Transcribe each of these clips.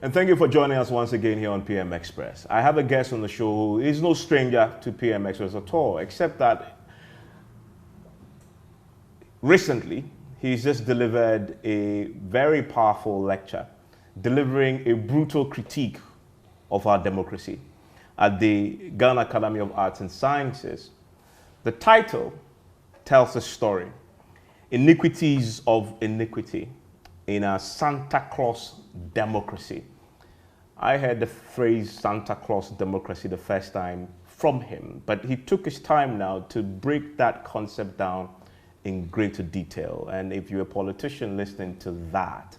And thank you for joining us once again here on PM Express. I have a guest on the show who is no stranger to PM Express at all, except that recently he's just delivered a very powerful lecture, delivering a brutal critique of our democracy at the Ghana Academy of Arts and Sciences. The title tells a story, Iniquities of Iniquity in a Santa Claus Democracy. I heard the phrase Santa Claus democracy the first time from him, but he took his time now to break that concept down in greater detail. And if you're a politician listening to that,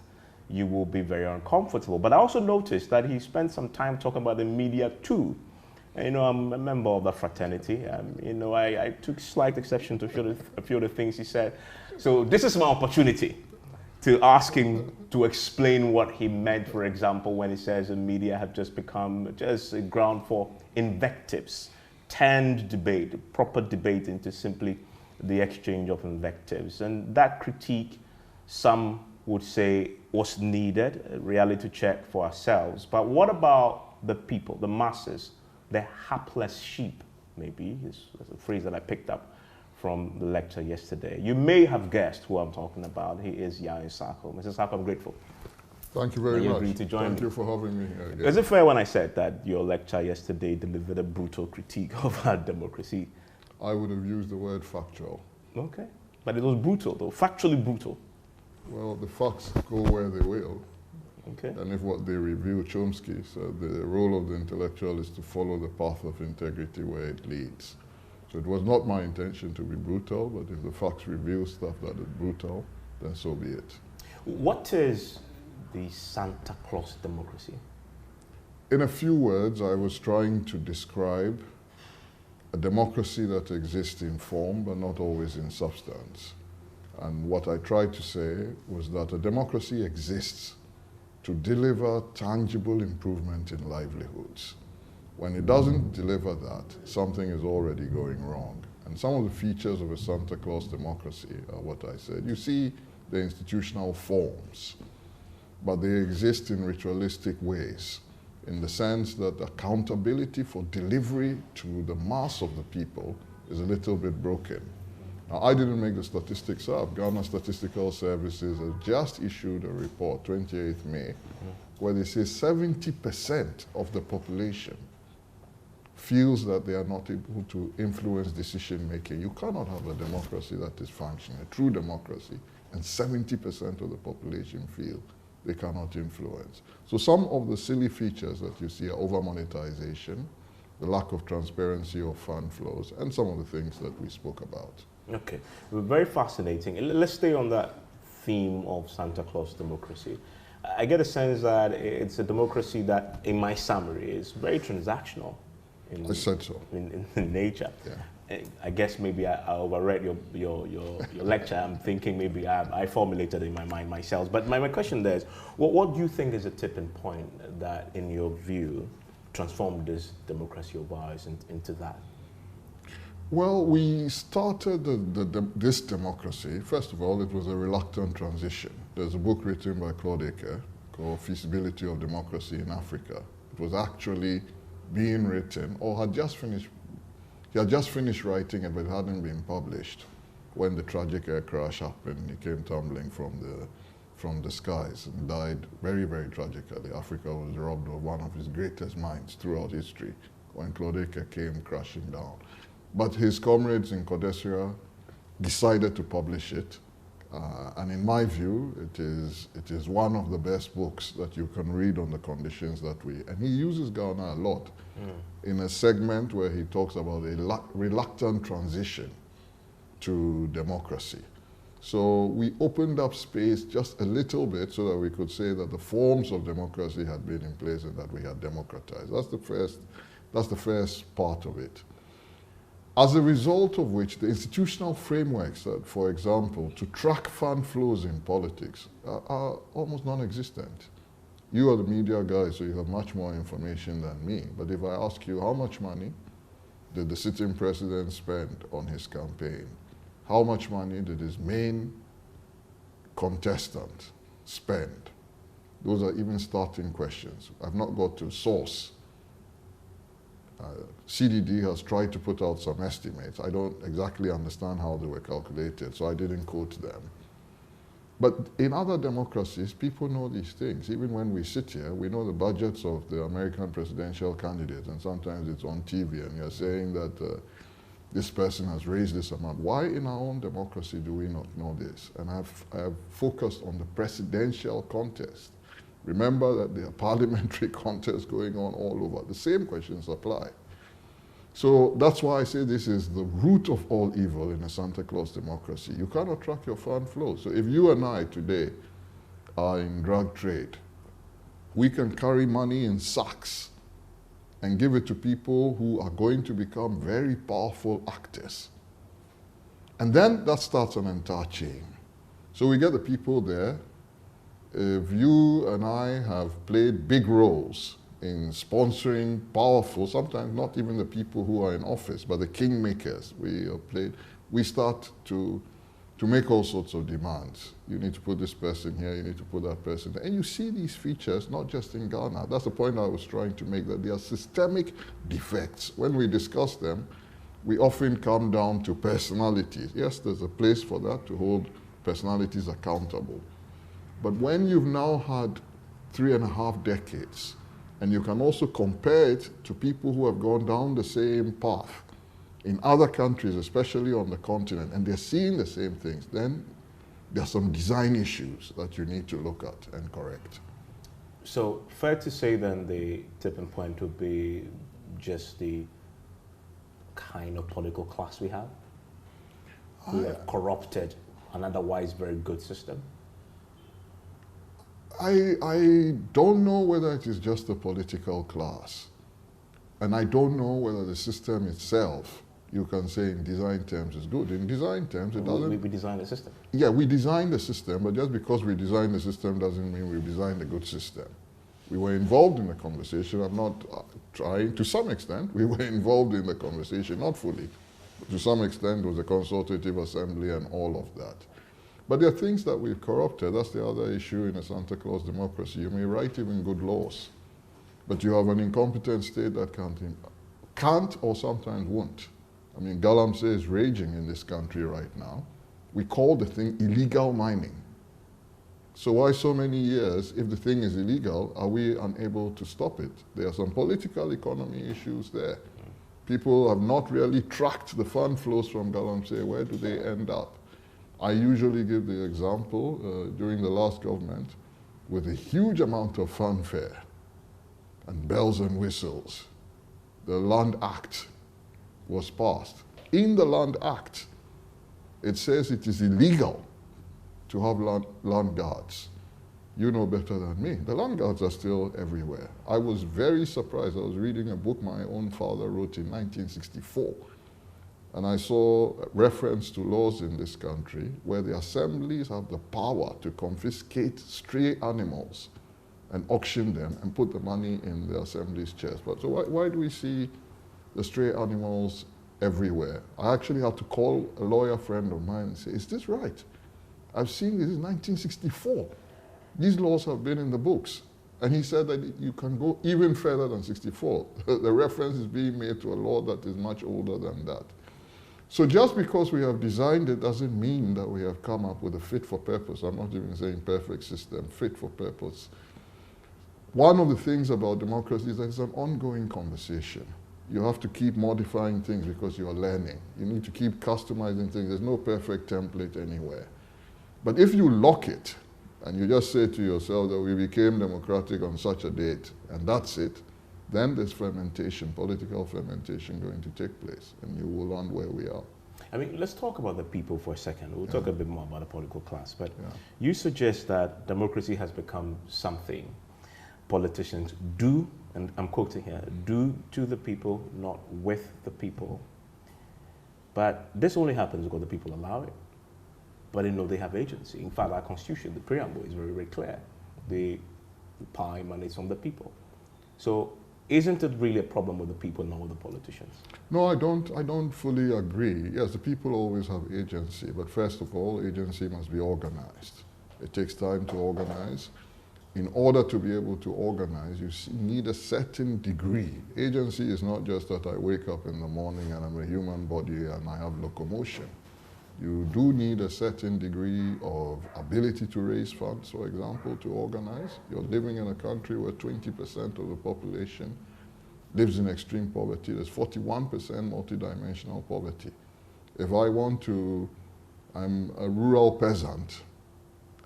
you will be very uncomfortable. But I also noticed that he spent some time talking about the media too. And, you know, I'm a member of the fraternity. You know, I took slight exception to a few of the things he said. So this is my opportunity to ask him to explain what he meant, for example, when he says the media have just become just a ground for invectives, turned debate, proper debate into simply the exchange of invectives. And that critique, some would say, was needed, a reality check for ourselves. But what about the people, the masses, the hapless sheep, maybe, is a phrase that I picked up from the lecture yesterday. You may have guessed who I'm talking about. He is Yaw Nsarkoh. Mr. Nsarkoh, I'm grateful. Thank you very much. Agreed to join Thank me. you for having me here again. Is it fair when I said that your lecture yesterday delivered a brutal critique of our democracy? I would have used the word factual. Okay. But it was brutal, though, factually brutal. Well, the facts go where they will. Okay. And if what they reveal, Chomsky said, the role of the intellectual is to follow the path of integrity where it leads. So it was not my intention to be brutal, but if the facts reveal stuff that is brutal, then so be it. What is the Santa Claus democracy? In a few words, I was trying to describe a democracy that exists in form, but not always in substance. And what I tried to say was that a democracy exists to deliver tangible improvement in livelihoods. When it doesn't deliver that, something is already going wrong. And some of the features of a Santa Claus democracy are what I said. You see the institutional forms, but they exist in ritualistic ways, in the sense that accountability for delivery to the mass of the people is a little bit broken. Now, I didn't make the statistics up. Ghana Statistical Services has just issued a report, 28th May, where they say 70% of the population feels that they are not able to influence decision making. You cannot have a democracy that is functioning, a true democracy, and 70% of the population feel they cannot influence. So some of the silly features that you see are over-monetization, the lack of transparency of fund flows, and some of the things that we spoke about. Okay, very fascinating. Let's stay on that theme of Santa Claus democracy. I get a sense that it's a democracy that, in my summary, is very transactional. I said so. In nature. Yeah. I guess maybe I overread your lecture. I'm thinking maybe I formulated it in my mind myself. But my question there is, what do you think is a tipping point that, in your view, transformed this democracy of ours into that? Well, we started this democracy. First of all, it was a reluctant transition. There's a book written by Claude called Feasibility of Democracy in Africa. It was actually being written, or he had just finished writing it, but it hadn't been published when the tragic air crash happened. He came tumbling from the skies and died very, very tragically. Africa was robbed of one of his greatest minds throughout history when Claude came crashing down. But his comrades in Codesira decided to publish it. And in my view, it is one of the best books that you can read on the conditions that and he uses Ghana a lot in a segment where he talks about a reluctant transition to democracy. So we opened up space just a little bit so that we could say that the forms of democracy had been in place and that we had democratized. That's the first part of it. As a result of which, the institutional frameworks, for example, to track fund flows in politics are almost non-existent. You are the media guy, so you have much more information than me. But if I ask you, how much money did the sitting president spend on his campaign? How much money did his main contestant spend? Those are even starting questions. I've not got to source. CDD has tried to put out some estimates. I don't exactly understand how they were calculated, so I didn't quote them. But in other democracies, people know these things. Even when we sit here, we know the budgets of the American presidential candidates, and sometimes it's on TV, and you're saying that this person has raised this amount. Why in our own democracy do we not know this? And I've focused on the presidential contest. Remember that there are parliamentary contests going on all over. The same questions apply. So that's why I say this is the root of all evil in a Santa Claus democracy. You cannot track your fund flow. So if you and I today are in drug trade, we can carry money in sacks and give it to people who are going to become very powerful actors. And then that starts an entire chain. So we get the people there. If you and I have played big roles in sponsoring powerful, sometimes not even the people who are in office, but the kingmakers, we start to make all sorts of demands. You need to put this person here, you need to put that person there. And you see these features not just in Ghana. That's the point I was trying to make, that they are systemic defects. When we discuss them, we often come down to personalities. Yes, there's a place for that, to hold personalities accountable. But when you've now had 3.5 decades, and you can also compare it to people who have gone down the same path in other countries, especially on the continent, and they're seeing the same things, then there are some design issues that you need to look at and correct. So fair to say then the tipping point would be just the kind of political class we have, who have corrupted an otherwise very good system? I don't know whether it is just the political class. And I don't know whether the system itself, you can say in design terms, is good. In design terms, it doesn't... We designed the system. Yeah, we designed the system, but just because we designed the system doesn't mean we designed a good system. We were involved in the conversation. I'm not trying, to some extent, we were involved in the conversation, not fully. But to some extent, it was a consultative assembly and all of that. But there are things that we've corrupted. That's the other issue in a Santa Claus democracy. You may write even good laws, but you have an incompetent state that can't or sometimes won't. I mean, Galamsey is raging in this country right now. We call the thing illegal mining. So why so many years, if the thing is illegal, are we unable to stop it? There are some political economy issues there. People have not really tracked the fund flows from Galamsey. Where do they end up? I usually give the example during the last government with a huge amount of fanfare and bells and whistles. The Land Act was passed. In the Land Act, it says it is illegal to have land guards. You know better than me. The land guards are still everywhere. I was very surprised. I was reading a book my own father wrote in 1964. And I saw reference to laws in this country where the assemblies have the power to confiscate stray animals and auction them and put the money in the assembly's chest. But so why do we see the stray animals everywhere? I actually had to call a lawyer friend of mine and say, is this right? I've seen this in 1964. These laws have been in the books. And he said that you can go even further than 64. The reference is being made to a law that is much older than that. So just because we have designed it doesn't mean that we have come up with a fit for purpose. I'm not even saying perfect system, fit for purpose. One of the things about democracy is that it's an ongoing conversation. You have to keep modifying things because you're learning. You need to keep customizing things. There's no perfect template anywhere. But if you lock it and you just say to yourself that we became democratic on such a date and that's it, then there's fermentation, political fermentation going to take place, and you will land where we are. I mean, let's talk about the people for a second. We'll talk a bit more about the political class, but you suggest that democracy has become something politicians do, and I'm quoting here, do to the people, not with the people. But this only happens because the people allow it. But they know they have agency. In fact, our constitution, the preamble is very, very clear. The power emanates from the people. So isn't it really a problem with the people, not with the politicians? No, I don't fully agree. Yes, the people always have agency, but first of all, agency must be organized. It takes time to organize. In order to be able to organize, you need a certain degree. Agency is not just that I wake up in the morning and I'm a human body and I have locomotion. You do need a certain degree of ability to raise funds, for example, to organize. You're living in a country where 20% of the population lives in extreme poverty. There's 41% multidimensional poverty. If I want to, I'm a rural peasant,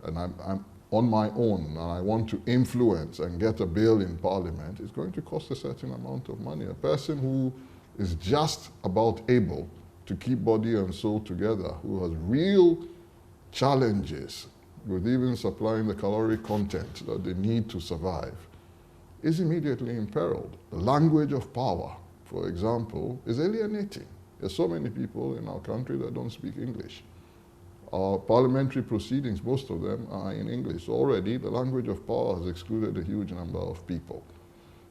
and I'm on my own, and I want to influence and get a bill in Parliament, it's going to cost a certain amount of money. A person who is just about able to keep body and soul together, who has real challenges with even supplying the caloric content that they need to survive, is immediately imperiled. The language of power, for example, is alienating. There's so many people in our country that don't speak English. Our parliamentary proceedings, most of them are in English. So already, the language of power has excluded a huge number of people.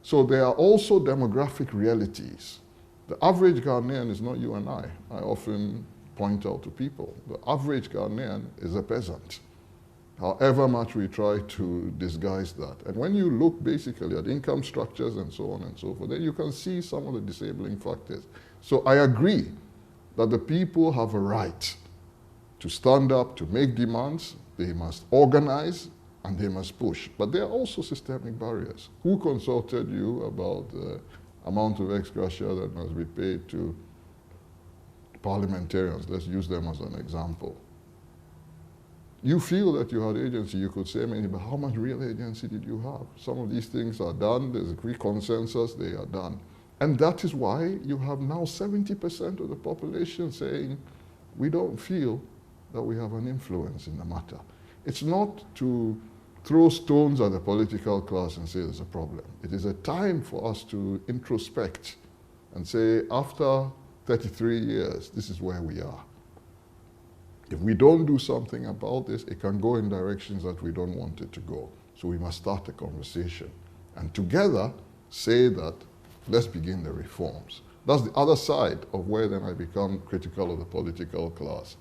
So there are also demographic realities. The average Ghanaian is not you and I. I often point out to people, the average Ghanaian is a peasant, however much we try to disguise that. And when you look basically at income structures and so on and so forth, then you can see some of the disabling factors. So I agree that the people have a right to stand up, to make demands, they must organize, and they must push. But there are also systemic barriers. Who consulted you about the amount of ex gratia that must be paid to parliamentarians? Let's use them as an example. You feel that you had agency, you could say many, but how much real agency did you have? Some of these things are done, there's a quick consensus, they are done. And that is why you have now 70% of the population saying, we don't feel that we have an influence in the matter. It's not to throw stones at the political class and say there's a problem. It is a time for us to introspect and say, after 33 years, this is where we are. If we don't do something about this, it can go in directions that we don't want it to go. So we must start a conversation and together say that, let's begin the reforms. That's the other side of where then I become critical of the political class.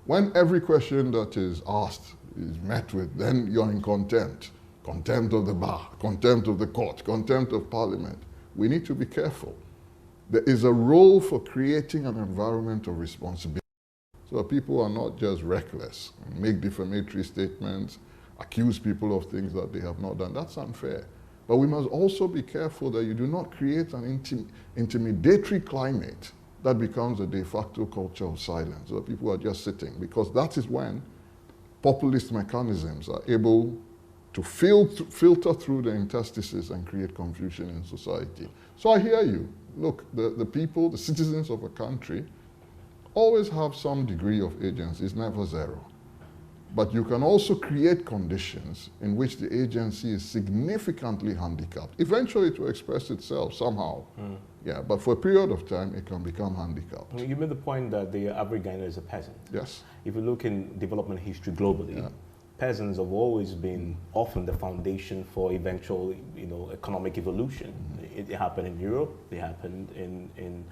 When every question that is asked is met with, then you're in contempt. Contempt of the bar, contempt of the court, contempt of parliament. We need to be careful. There is a role for creating an environment of responsibility so that people are not just reckless and make defamatory statements, accuse people of things that they have not done. That's unfair. But we must also be careful that you do not create an intimidatory climate that becomes a de facto culture of silence, where people are just sitting, because that is when populist mechanisms are able to filter through the interstices and create confusion in society. So I hear you. Look, the people, the citizens of a country, always have some degree of agency. It's never zero. But you can also create conditions in which the agency is significantly handicapped. Eventually it will express itself somehow. Yeah, but for a period of time, it can become handicapped. You made the point that the average Ghanaian is a peasant. Yes. If you look in development history globally, peasants have always been often the foundation for eventual, economic evolution. It happened in Europe. It happened in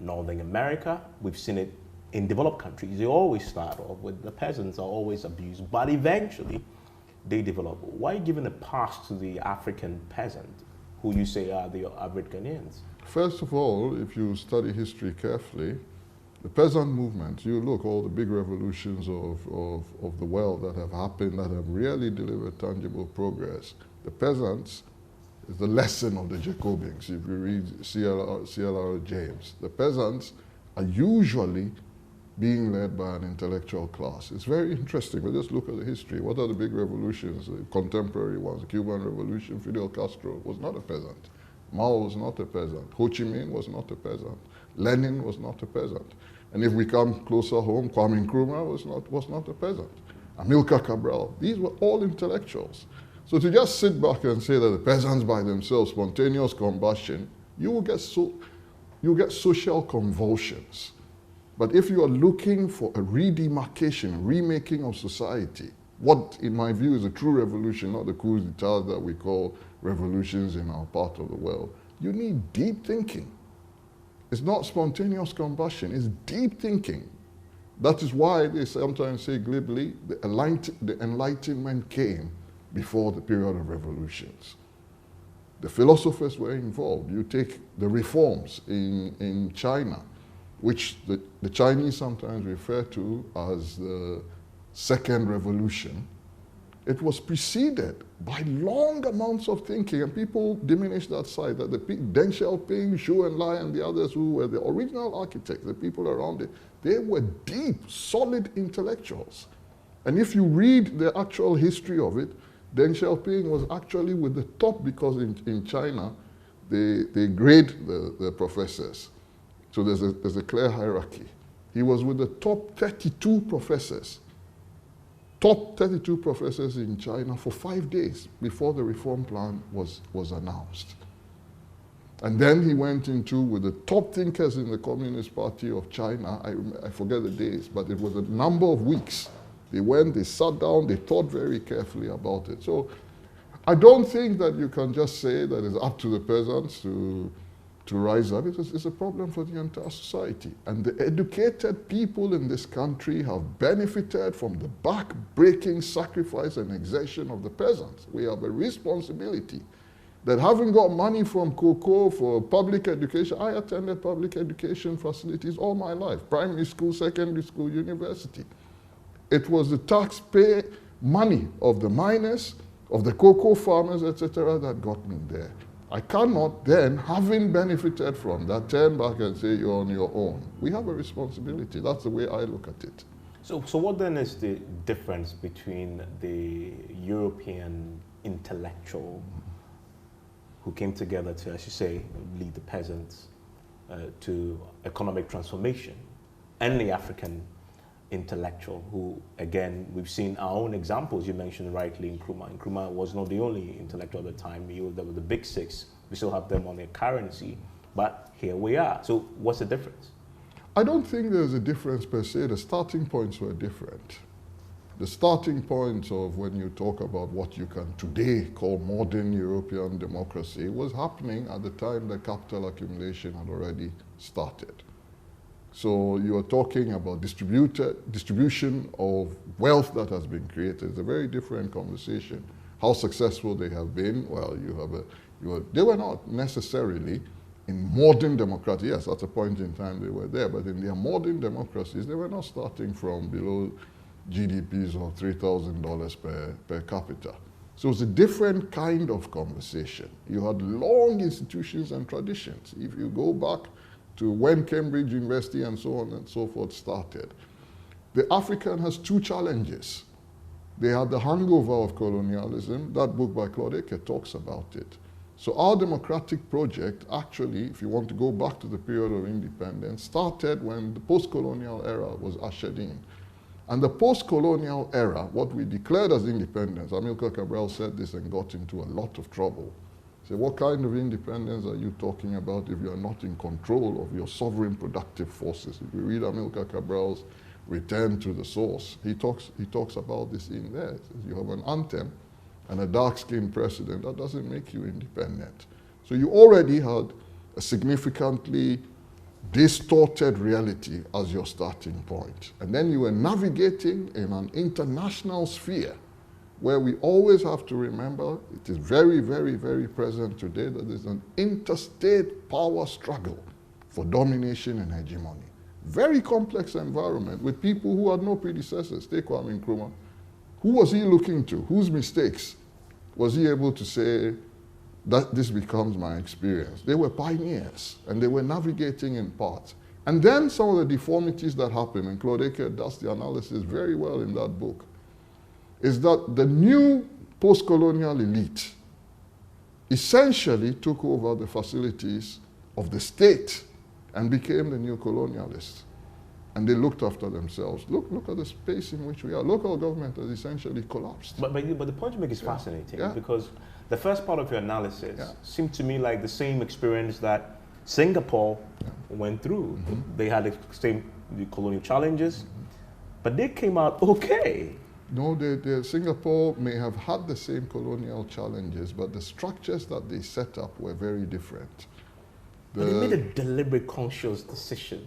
Northern America. We've seen it in developed countries. They always start off with the peasants are always abused, but eventually they develop. Why giving a pass to the African peasant, who you say are the average Ghanaians? First of all, if you study history carefully, the peasant movement, you look all the big revolutions of the world that have happened, that have really delivered tangible progress. The peasants is the lesson of the Jacobins. If you read C.L.R. James, the peasants are usually being led by an intellectual class. It's very interesting, but just look at the history. What are the big revolutions, the contemporary ones? The Cuban Revolution, Fidel Castro was not a peasant. Mao was not a peasant. Ho Chi Minh was not a peasant. Lenin was not a peasant. And if we come closer home, Kwame Nkrumah was not a peasant. Amilcar Cabral, these were all intellectuals. So to just sit back and say that the peasants by themselves, spontaneous combustion, you will get social convulsions. But if you are looking for a redemarcation, remaking of society, what in my view is a true revolution, not the coups d'etat that we call revolutions in our part of the world, you need deep thinking. It's not spontaneous combustion, it's deep thinking. That is why they sometimes say glibly, the Enlightenment came before the period of revolutions. The philosophers were involved. You take the reforms in China, which the Chinese sometimes refer to as the Second Revolution. It was preceded by long amounts of thinking, and people diminish that side, that Deng Xiaoping, Zhou Enlai, and the others who were the original architects, the people around it, they were deep, solid intellectuals. And if you read the actual history of it, Deng Xiaoping was actually with the top, because in China, they grade the professors. So there's a clear hierarchy. He was with the top 32 professors. Top 32 professors in China for 5 days before the reform plan was announced. And then he went into with the top thinkers in the Communist Party of China. I forget the days, but it was a number of weeks. They went, they sat down, they thought very carefully about it. So I don't think that you can just say that it's up to the peasants to rise up. It's a problem for the entire society. And the educated people in this country have benefited from the back-breaking sacrifice and exertion of the peasants. We have a responsibility that, having got money from Cocoa for public education, I attended public education facilities all my life, primary school, secondary school, university. It was the taxpayer money of the miners, of the cocoa farmers, etc., that got me there. I cannot then, having benefited from that, turn back and say you're on your own. We have a responsibility. That's the way I look at it. So what then is the difference between the European intellectual who came together to, as you say, lead the peasants to economic transformation, and the African intellectual who, again, we've seen our own examples. You mentioned rightly Nkrumah. Nkrumah was not the only intellectual at the time. There were the big six. We still have them on their currency, but here we are. So what's the difference? I don't think there's a difference per se. The starting points were different. The starting points of when you talk about what you can today call modern European democracy was happening at the time the capital accumulation had already started. So you are talking about distribution of wealth that has been created. It's a very different conversation. How successful they have been, well, they were not necessarily in modern democracy. Yes, at a point in time they were there, but in their modern democracies, they were not starting from below GDPs of $3,000 per capita. So it's a different kind of conversation. You had long institutions and traditions. If you go back to when Cambridge University and so on and so forth started, the African has two challenges. They had the hangover of colonialism. That book by Claude talks about it. So our democratic project, actually, if you want to go back to the period of independence, started when the post-colonial era was ushered in. And the post-colonial era, what we declared as independence, Amilcar Cabral said this and got into a lot of trouble. He said, what kind of independence are you talking about if you are not in control of your sovereign productive forces? If you read Amilcar Cabral's Return to the Source, he talks about this in there. He says, you have an anthem and a dark-skinned president, that doesn't make you independent. So you already had a significantly distorted reality as your starting point. And then you were navigating in an international sphere where we always have to remember, it is very, very, very present today, that there's an interstate power struggle for domination and hegemony. Very complex environment with people who had no predecessors. Take Kwame Nkrumah. Who was he looking to? Whose mistakes was he able to say that this becomes my experience? They were pioneers, and they were navigating in parts. And then some of the deformities that happened, and Claude Eke does the analysis very well in that book, is that the new post-colonial elite essentially took over the facilities of the state and became the new colonialists. And they looked after themselves. Look at the space in which we are. Local government has essentially collapsed. But the point you make is fascinating, because the first part of your analysis seemed to me like the same experience that Singapore went through. They had the same colonial challenges, but they came out okay. No, Singapore may have had the same colonial challenges, but the structures that they set up were very different. But they made a deliberate, conscious decision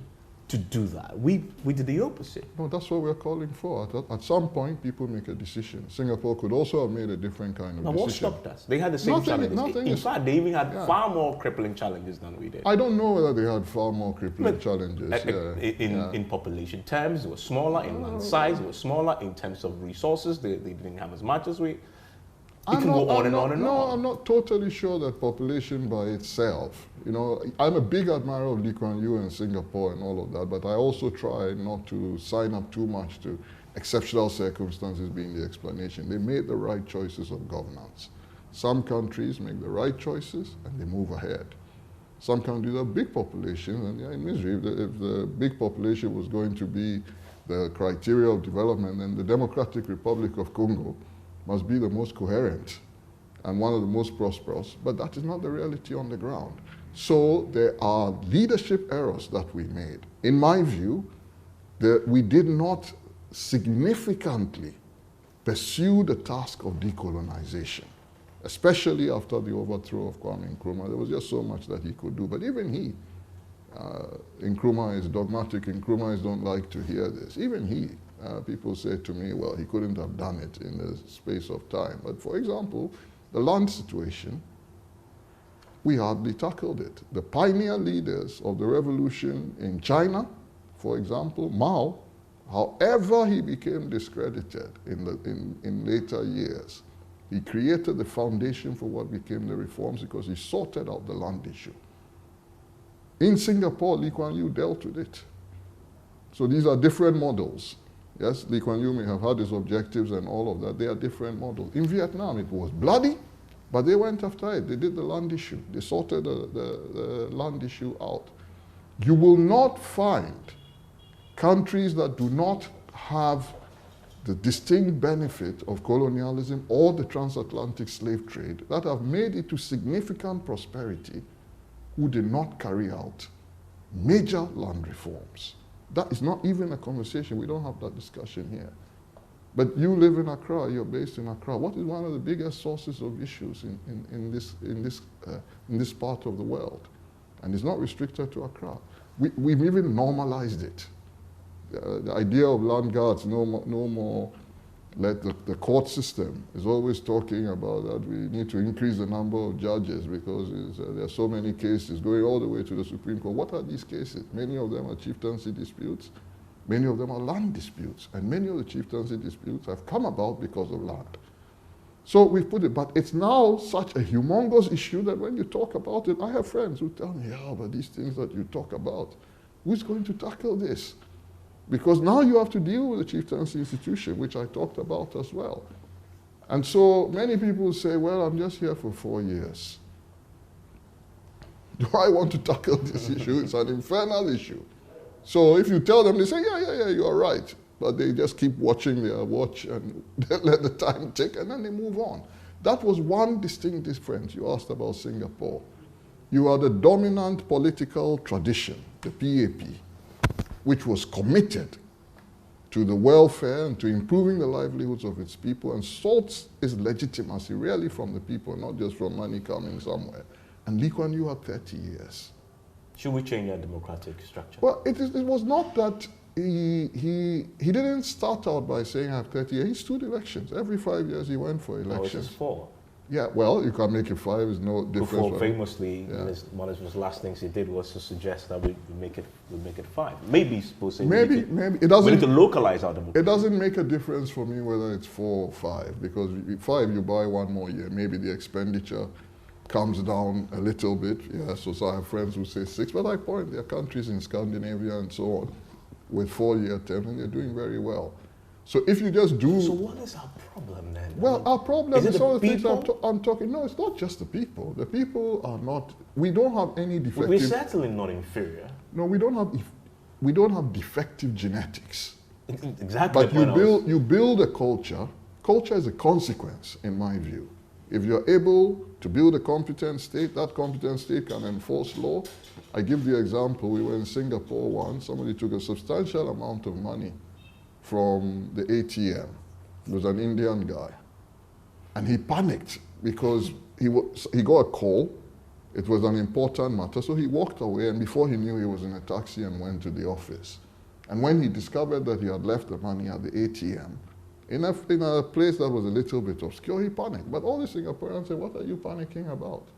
to do that. We did the opposite. No, that's what we're calling for. At some point, people make a decision. Singapore could also have made a different kind of Now, decision. what stopped us? They had the same challenges. In fact, they even had far more crippling challenges than we did. I don't know whether they had far more crippling challenges. In population terms, they were smaller. In land size, they were smaller. In terms of resources, they didn't have as much as we. It can go on and on and on. No, I'm not totally sure that population by itself, you know, I'm a big admirer of Lee Kuan Yew and Singapore and all of that, but I also try not to sign up too much to exceptional circumstances being the explanation. They made the right choices of governance. Some countries make the right choices and they move ahead. Some countries have big populations and they're in misery. If the big population was going to be the criteria of development, then the Democratic Republic of Congo must be the most coherent and one of the most prosperous, but that is not the reality on the ground. So there are leadership errors that we made. In my view, we did not significantly pursue the task of decolonization, especially after the overthrow of Kwame Nkrumah. There was just so much that he could do, but even he, Nkrumah is dogmatic, Nkrumahs don't like to hear this. Even he, people say to me, well, he couldn't have done it in the space of time. But for example, the land situation, we hardly tackled it. The pioneer leaders of the revolution in China, for example, Mao, however he became discredited in later years, he created the foundation for what became the reforms because he sorted out the land issue. In Singapore, Lee Kuan Yew dealt with it. So these are different models. Yes, Lee Kuan Yew may have had his objectives and all of that. They are different models. In Vietnam, it was bloody, but they went after it. They did the land issue. They sorted the land issue out. You will not find countries that do not have the distinct benefit of colonialism or the transatlantic slave trade that have made it to significant prosperity who did not carry out major land reforms. That is not even a conversation. We don't have that discussion here. But you live in Accra, you're based in Accra. What is one of the biggest sources of issues in this part of the world? And it's not restricted to Accra. We've even normalized it. The idea of land guards, no more let the court system is always talking about that we need to increase the number of judges because there are so many cases going all the way to the Supreme Court. What are these cases? Many of them are chieftaincy disputes. Many of them are land disputes. And many of the chieftaincy disputes have come about because of land. So we put it, but it's now such a humongous issue that when you talk about it, I have friends who tell me, yeah, but these things that you talk about, who's going to tackle this? Because now you have to deal with the chieftaincy institution, which I talked about as well. And so many people say, well, I'm just here for 4 years. Do I want to tackle this issue? It's an infernal issue. So if you tell them, they say, yeah, you are right. But they just keep watching their watch and they let the time tick and then they move on. That was one distinct difference. You asked about Singapore. You are the dominant political tradition, the PAP, which was committed to the welfare and to improving the livelihoods of its people and sought its legitimacy really from the people, not just from money coming somewhere. And Lee Kuan Yew had 30 years. Should we change our democratic structure? Well, it was not that he didn't start out by saying I have 30 years. He stood elections. Every 5 years he went for elections. Oh, it's 4. Yeah, well, you can make it 5. There's no difference. Before, famously, one of his last things he did was to suggest that we make it 5. Maybe supposing maybe it doesn't. We need to localize our democracy. It doesn't make a difference for me whether it's 4 or 5 because 5 you buy 1 more year. Maybe the expenditure comes down a little bit. Yeah, so I have friends who say 6, but I point there are countries in Scandinavia and so on with 4-year terms, and they're doing very well. So if you just do... So what is our problem then? Well, our problem is all the things I'm talking... No, it's not just the people. The people are not... We don't have any defective... We're certainly not inferior. No, we don't have defective genetics. Exactly. But you build a culture. Culture is a consequence, in my view. If you're able to build a competent state, that competent state can enforce law. I give the example, we were in Singapore once, somebody took a substantial amount of money from the ATM. It was an Indian guy. And he panicked because he got a call It was an important matter, so he walked away, and before he knew, he was in a taxi and went to the office. And when he discovered that he had left the money at the ATM, in a place that was a little bit obscure, he panicked. But all the Singaporeans said, what are you panicking about?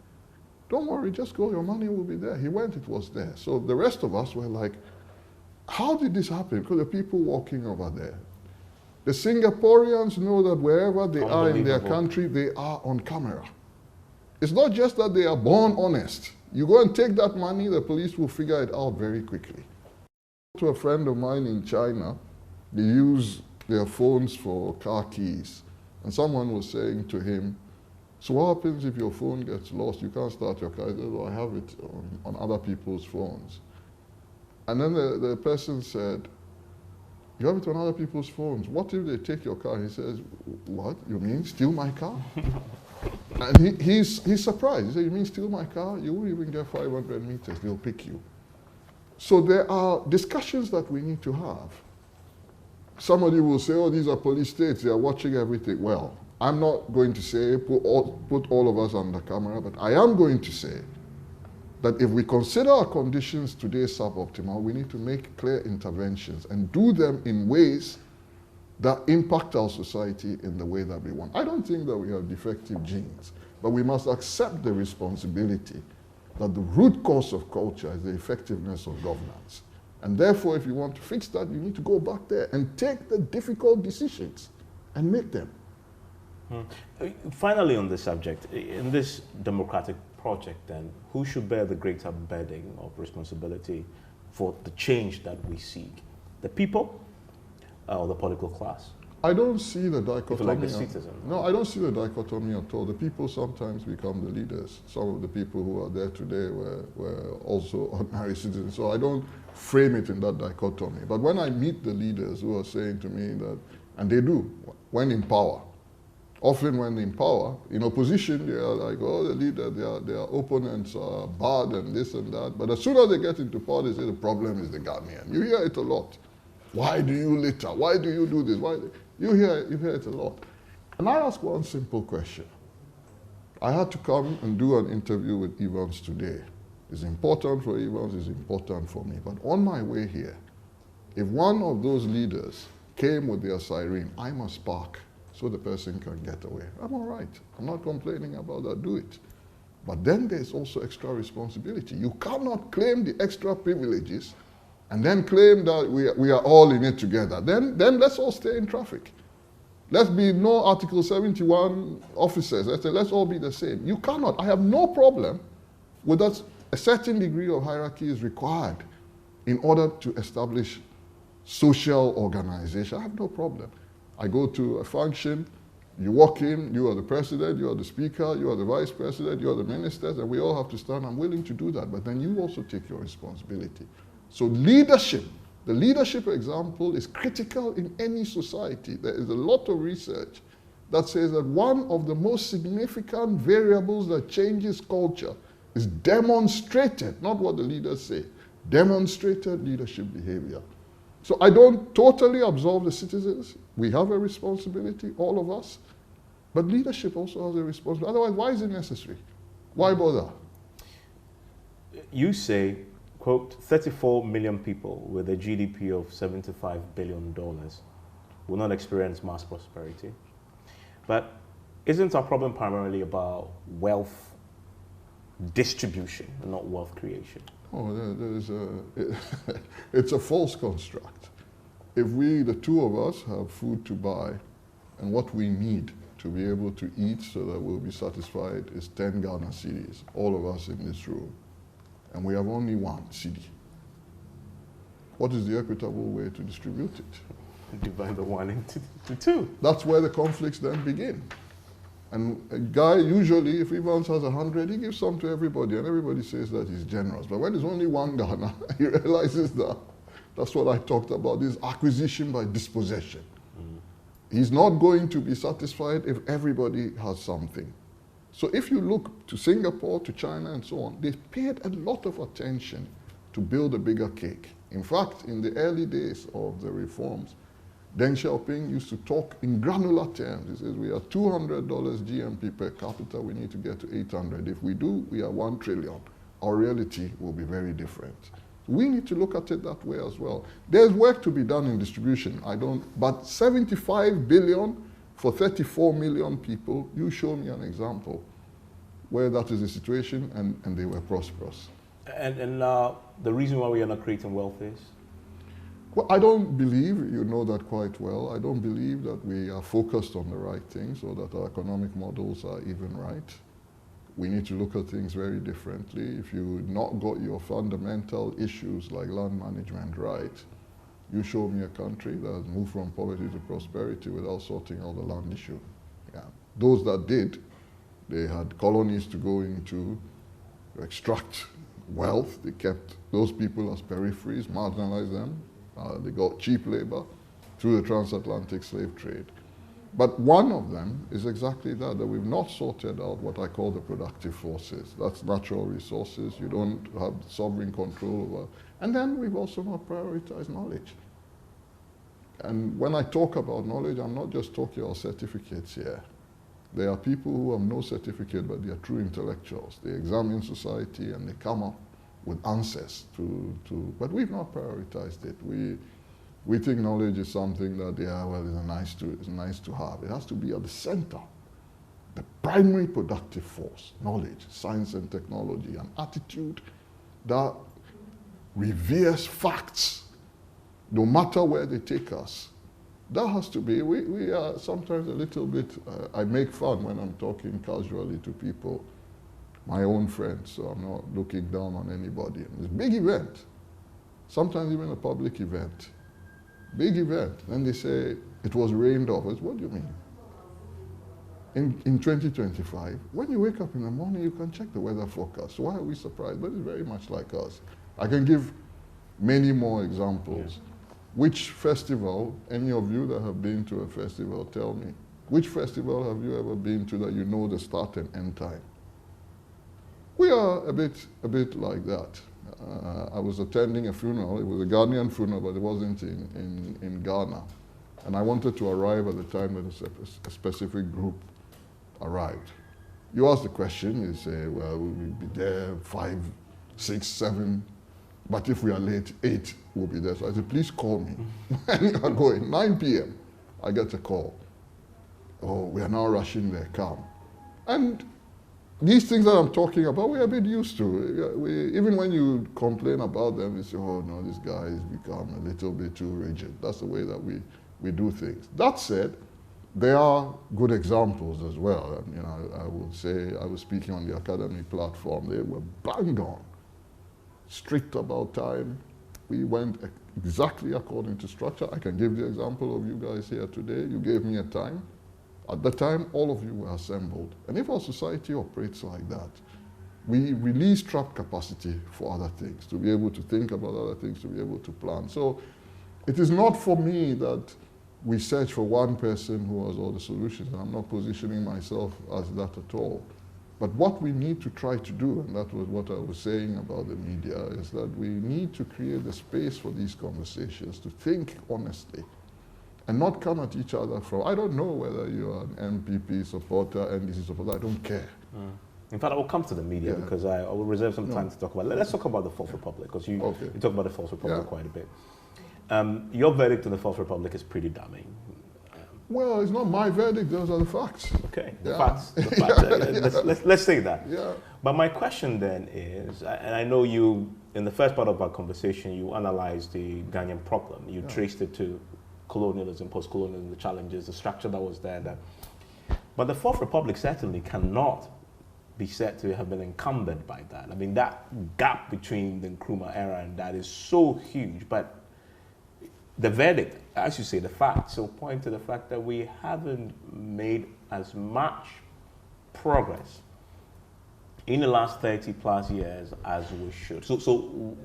Don't worry, just go, your money will be there. He went, it was there. So the rest of us were like, how did this happen? Because the people walking over there. The Singaporeans know that wherever they are in their country, they are on camera. It's not just that they are born honest. You go and take that money, the police will figure it out very quickly. To a friend of mine in China, they use their phones for car keys. And someone was saying to him, so what happens if your phone gets lost? You can't start your car. He said, well, I have it on other people's phones. And then the person said, you have it on other people's phones. What if they take your car? He says, what? You mean steal my car? And he's surprised. He said, you mean steal my car? You won't even get 500 meters. They'll pick you. So there are discussions that we need to have. Somebody will say, oh, these are police states. They are watching everything. Well, I'm not going to say put all of us on the camera, but I am going to say that if we consider our conditions today suboptimal, we need to make clear interventions and do them in ways that impact our society in the way that we want. I don't think that we have defective genes, but we must accept the responsibility that the root cause of culture is the effectiveness of governance. And therefore, if you want to fix that, you need to go back there and take the difficult decisions and make them. Finally on this subject, in this democratic project then, who should bear the greater burden of responsibility for the change that we seek? The people or the political class? I don't see the dichotomy. Like the citizen. No, I don't see the dichotomy at all. The people sometimes become the leaders. Some of the people who are there today were also ordinary citizens. So I don't frame it in that dichotomy. But when I meet the leaders who are saying to me that, and they do, when in power, often when in power, in opposition, they are like, oh, the leader, their opponents are bad and this and that. But as soon as they get into power, they say the problem is the Ghanaian. You hear it a lot. Why do you litter? Why do you do this? You hear it a lot. And I ask one simple question. I had to come and do an interview with Evans today. It's important for Evans, it's important for me. But on my way here, if one of those leaders came with their siren, I must park so the person can get away. I'm all right. I'm not complaining about that. Do it. But then there's also extra responsibility. You cannot claim the extra privileges and then claim that we are all in it together. Then let's all stay in traffic. Let's be no Article 71 officers. Let's all be the same. You cannot. I have no problem with that. A certain degree of hierarchy is required in order to establish social organization. I have no problem. I go to a function, you walk in, you are the president, you are the speaker, you are the vice president, you are the ministers, and we all have to stand. I'm willing to do that, but then you also take your responsibility. So leadership, the leadership example is critical in any society. There is a lot of research that says that one of the most significant variables that changes culture is demonstrated, not what the leaders say, demonstrated leadership behavior. So I don't totally absolve the citizens. We have a responsibility, all of us. But leadership also has a responsibility. Otherwise, why is it necessary? Why bother? You say, quote, 34 million people with a GDP of $75 billion will not experience mass prosperity. But isn't our problem primarily about wealth distribution and not wealth creation? Oh, it's a false construct. If we, the two of us, have food to buy and what we need to be able to eat so that we'll be satisfied is 10 Ghana cedis, all of us in this room, and we have only one cedi, what is the equitable way to distribute it? Divide the one into two. That's where the conflicts then begin. And a guy, usually, if Evans has 100, he gives some to everybody, and everybody says that he's generous. But when there's only one Ghana, he realizes that that's what I talked about, this acquisition by dispossession. He's not going to be satisfied if everybody has something. So if you look to Singapore, to China, and so on, they paid a lot of attention to build a bigger cake. In fact, in the early days of the reforms, Deng Xiaoping used to talk in granular terms. He says, we are $200 GMP per capita, we need to get to 800. If we do, we are 1 trillion. Our reality will be very different. We need to look at it that way as well. There's work to be done in distribution, but 75 billion for 34 million people, you show me an example where that is the situation and they were prosperous. And the reason why we are not creating wealth is? Well, I don't believe, you know that quite well, I don't believe that we are focused on the right things or that our economic models are even right. We need to look at things very differently. If you've not got your fundamental issues like land management right, you show me a country that has moved from poverty to prosperity without sorting out the land issue. Yeah. Those that did, they had colonies to go into, to extract wealth. They kept those people as peripheries, marginalized them. They got cheap labor through the transatlantic slave trade. But one of them is exactly that we've not sorted out what I call the productive forces. That's natural resources. You don't have sovereign control over. And then we've also not prioritized knowledge. And when I talk about knowledge, I'm not just talking about certificates here. There are people who have no certificate, but they are true intellectuals. They examine society and they come up with answers but we've not prioritized it. We think knowledge is something that, yeah, well, it's nice to have. It has to be at the center. The primary productive force, knowledge, science and technology, an attitude that reveres facts, no matter where they take us. That has to be, we are sometimes a little bit, I make fun when I'm talking casually to people, my own friends, so I'm not looking down on anybody. It's a big event, sometimes even a public event. Big event. Then they say, it was rained off. What do you mean? In 2025, when you wake up in the morning, you can check the weather forecast. So why are we surprised? But it's very much like us. I can give many more examples. Yeah. Which festival, any of you that have been to a festival, tell me, which festival have you ever been to that you know the start and end time? We are a bit like that. I was attending a funeral. It was a Ghanaian funeral, but it wasn't in Ghana. And I wanted to arrive at the time that a specific group arrived. You ask the question, you say, well, we'll be there 5, 6, 7, but if we are late, 8 will be there. So I said, please call me when you are going. 9 p.m., I get a call. Oh, we are now rushing there, come. And these things that I'm talking about, we're a bit used to. Even when you complain about them, you say, oh no, this guy has become a little bit too rigid. That's the way that we do things. That said, there are good examples as well. You know, I would say, I was speaking on the academy platform, they were bang on, strict about time. We went exactly according to structure. I can give the example of you guys here today. You gave me a time. At the time, all of you were assembled. And if our society operates like that, we release trapped capacity for other things, to be able to think about other things, to be able to plan. So it is not for me that we search for one person who has all the solutions. I'm not positioning myself as that at all. But what we need to try to do, and that was what I was saying about the media, is that we need to create the space for these conversations, to think honestly, and not come at each other from, I don't know whether you're an MPP supporter, NDC supporter, I don't care. In fact, I will come to the media because I will reserve some time to talk about it. Let's talk about the Fourth Republic, because you talk about the Fourth Republic quite a bit. Your verdict on the Fourth Republic is pretty damning. Well, it's not my verdict, those are the facts. Okay, the facts. The facts. Let's say that. Yeah. But my question then is, and I know you, in the first part of our conversation, you analyzed the Ghanaian problem. You traced it to colonialism, post-colonialism, the challenges, the structure that was there. But the Fourth Republic certainly cannot be said to have been encumbered by that. I mean, that gap between the Nkrumah era and that is so huge. But the verdict, as you say, the facts, will point to the fact that we haven't made as much progress in the last 30 plus years as we should. So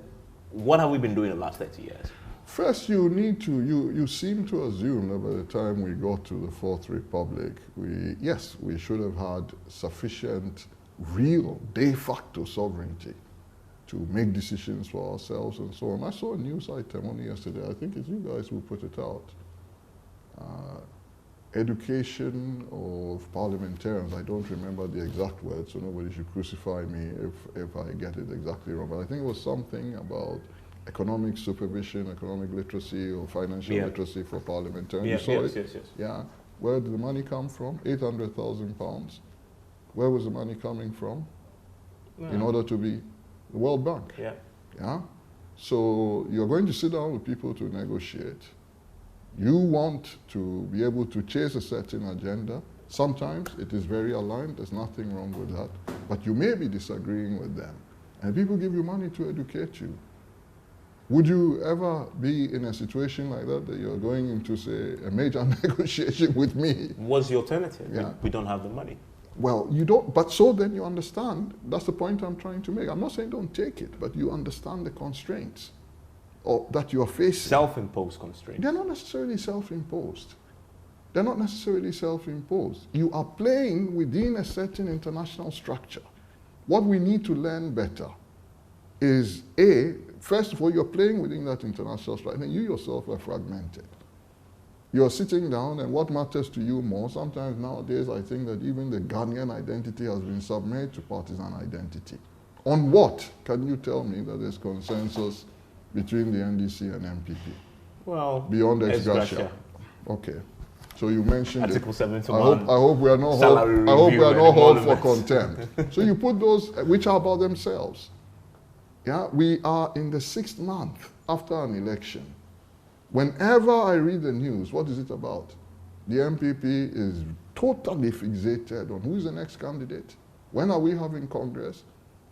what have we been doing in the last 30 years? First, you seem to assume that by the time we got to the Fourth Republic, we should have had sufficient real de facto sovereignty to make decisions for ourselves and so on. I saw a news item only yesterday, I think it's you guys who put it out, education of parliamentarians. I don't remember the exact words, so nobody should crucify me if I get it exactly wrong. But I think it was something about economic supervision, economic literacy, or financial literacy for parliamentarians. Yes. Yeah. Where did the money come from? £800,000. Where was the money coming from? In order to be the World Bank. Yeah. So you're going to sit down with people to negotiate. You want to be able to chase a certain agenda. Sometimes it is very aligned, there's nothing wrong with that. But you may be disagreeing with them. And people give you money to educate you. Would you ever be in a situation like that, that you're going into, say, a major negotiation with me? What's the alternative? Yeah. We don't have the money. Well, you don't, but so then you understand, that's the point I'm trying to make. I'm not saying don't take it, but you understand the constraints or that you are facing. Self-imposed constraints. They're not necessarily self-imposed. They're not necessarily self-imposed. You are playing within a certain international structure. What we need to learn better is, first of all, you're playing within that international structure, and you yourself are fragmented. You're sitting down, and what matters to you more, sometimes nowadays I think that even the Ghanaian identity has been submerged to partisan identity. On what can you tell me that there's consensus between the NDC and MPP? Well, beyond ex gratia. Okay. So you mentioned Article it. 71. I hope we are not hauled for contempt. So you put those which are about themselves. Yeah, we are in the 6th month after an election. Whenever I read the news, what is it about? The MPP is totally fixated on who is the next candidate. When are we having Congress?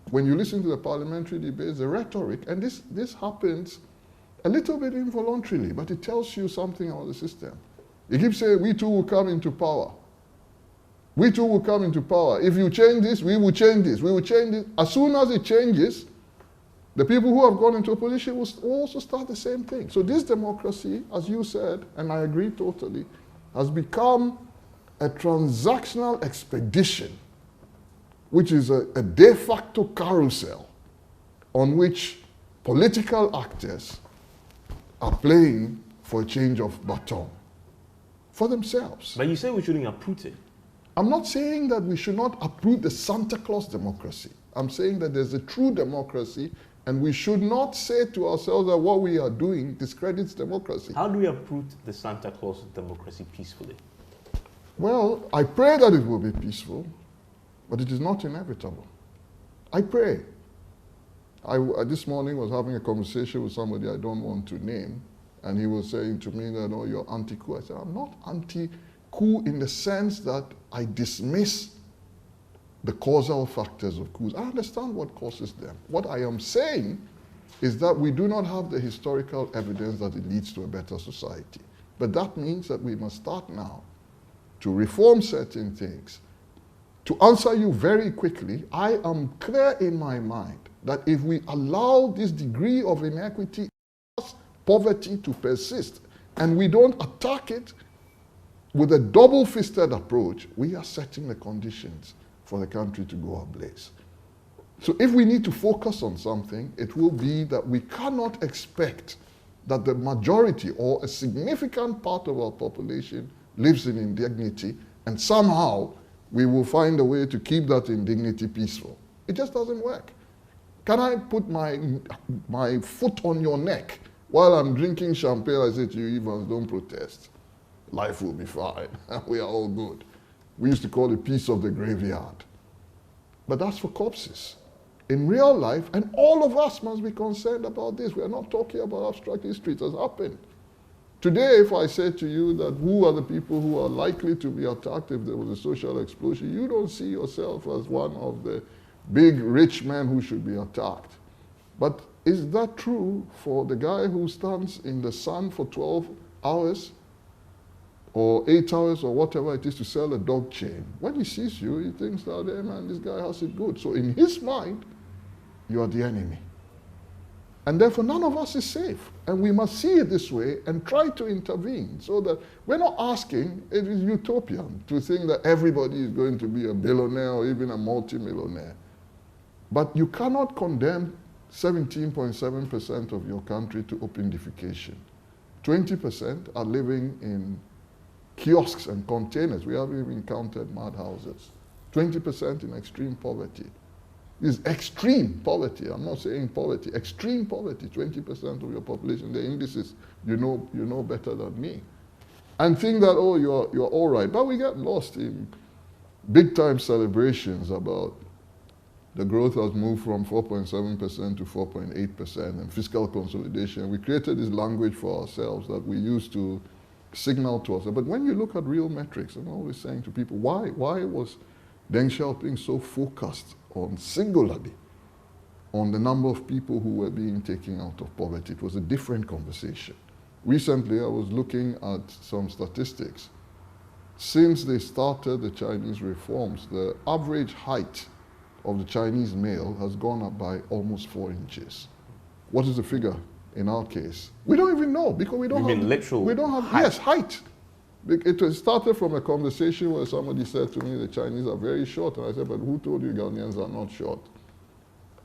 When you listen to the parliamentary debates, the rhetoric, and this happens a little bit involuntarily, but it tells you something about the system. You keep saying, we too will come into power. We too will come into power. If you change this, we will change this. We will change this. As soon as it changes, the people who have gone into opposition will also start the same thing. So this democracy, as you said, and I agree totally, has become a transactional expedition, which is a de facto carousel on which political actors are playing for a change of baton for themselves. But you say we shouldn't uproot it. I'm not saying that we should not uproot the Santa Claus democracy. I'm saying that there's a true democracy, and we should not say to ourselves that what we are doing discredits democracy. How do we uproot the Santa Claus democracy peacefully? Well, I pray that it will be peaceful, but it is not inevitable. I pray. I this morning was having a conversation with somebody I don't want to name, and he was saying to me that, oh, you're anti-coup. I said, I'm not anti-coup in the sense that I dismiss the causal factors of coups. I understand what causes them. What I am saying is that we do not have the historical evidence that it leads to a better society. But that means that we must start now to reform certain things. To answer you very quickly, I am clear in my mind that if we allow this degree of inequity, poverty to persist, and we don't attack it with a double-fisted approach, we are setting the conditions for the country to go ablaze. So if we need to focus on something, it will be that we cannot expect that the majority or a significant part of our population lives in indignity, and somehow we will find a way to keep that indignity peaceful. It just doesn't work. Can I put my foot on your neck while I'm drinking champagne? I say to you, Evans, don't protest. Life will be fine. We are all good. We used to call it peace of the graveyard. But that's for corpses. In real life, and all of us must be concerned about this. We are not talking about abstract history. It has happened. Today, if I say to you that who are the people who are likely to be attacked if there was a social explosion, you don't see yourself as one of the big rich men who should be attacked. But is that true for the guy who stands in the sun for 12 hours or 8 hours or whatever it is to sell a dog chain? When he sees you, he thinks that, hey man, this guy has it good. So in his mind, you are the enemy. And therefore, none of us is safe. And we must see it this way and try to intervene so that we're not asking, it is utopian to think that everybody is going to be a billionaire or even a multimillionaire. But you cannot condemn 17.7% of your country to open defecation. 20% are living in kiosks and containers. We haven't even counted mad houses. 20% in extreme poverty. Is extreme poverty. I'm not saying poverty. Extreme poverty. 20% of your population. The indices, you know better than me. And think that, oh, you're all right. But we get lost in big time celebrations about the growth has moved from 4.7% to 4.8% and fiscal consolidation. We created this language for ourselves that we use to signal to us. But when you look at real metrics, I'm always saying to people, why was Deng Xiaoping so focused on singularly on the number of people who were being taken out of poverty? It was a different conversation. Recently, I was looking at some statistics. Since they started the Chinese reforms, the average height of the Chinese male has gone up by almost 4 inches. What is the figure in our case? We don't even know because we don't have... You mean literal we don't have, height? Yes, height. It started from a conversation where somebody said to me, the Chinese are very short. And I said, but who told you Ghanaians are not short?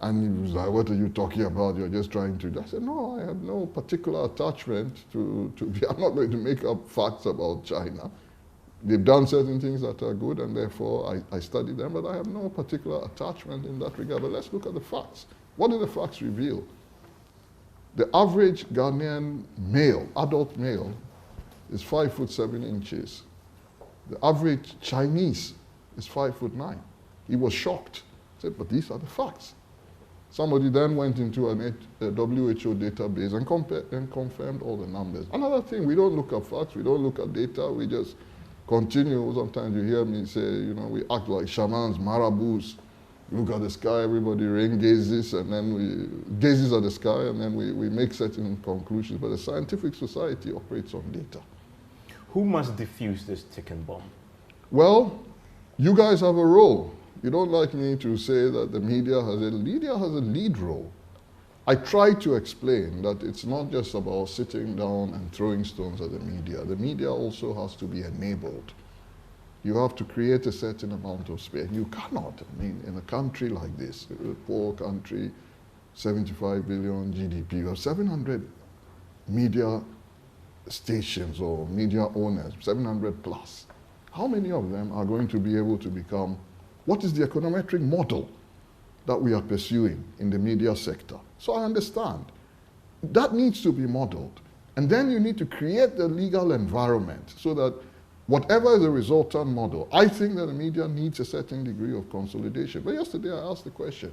And he was like, what are you talking about? You're just trying to... I said, no, I have no particular attachment to I'm not going to make up facts about China. They've done certain things that are good, and therefore I study them, but I have no particular attachment in that regard. But let's look at the facts. What do the facts reveal? The average Ghanaian male, adult male, is 5'7". The average Chinese is 5'9". He was shocked. He said, but these are the facts. Somebody then went into a WHO database and confirmed all the numbers. Another thing, we don't look at facts, we don't look at data, we just continue. Sometimes you hear me say, we act like shamans, marabouts. Look at the sky, everybody rain gazes, and then we gazes at the sky, and then we make certain conclusions. But the scientific society operates on data. Who must defuse this ticking bomb? Well, you guys have a role. You don't like me to say that the media has a lead role. I try to explain that it's not just about sitting down and throwing stones at the media. The media also has to be enabled. You have to create a certain amount of space. You cannot, in a country like this, a poor country, 75 billion GDP, you have 700 media stations or media owners, 700 plus. How many of them are going to be able to become, what is the econometric model that we are pursuing in the media sector? So I understand. That needs to be modeled. And then you need to create the legal environment so that whatever is the resultant model, I think that the media needs a certain degree of consolidation. But yesterday I asked the question.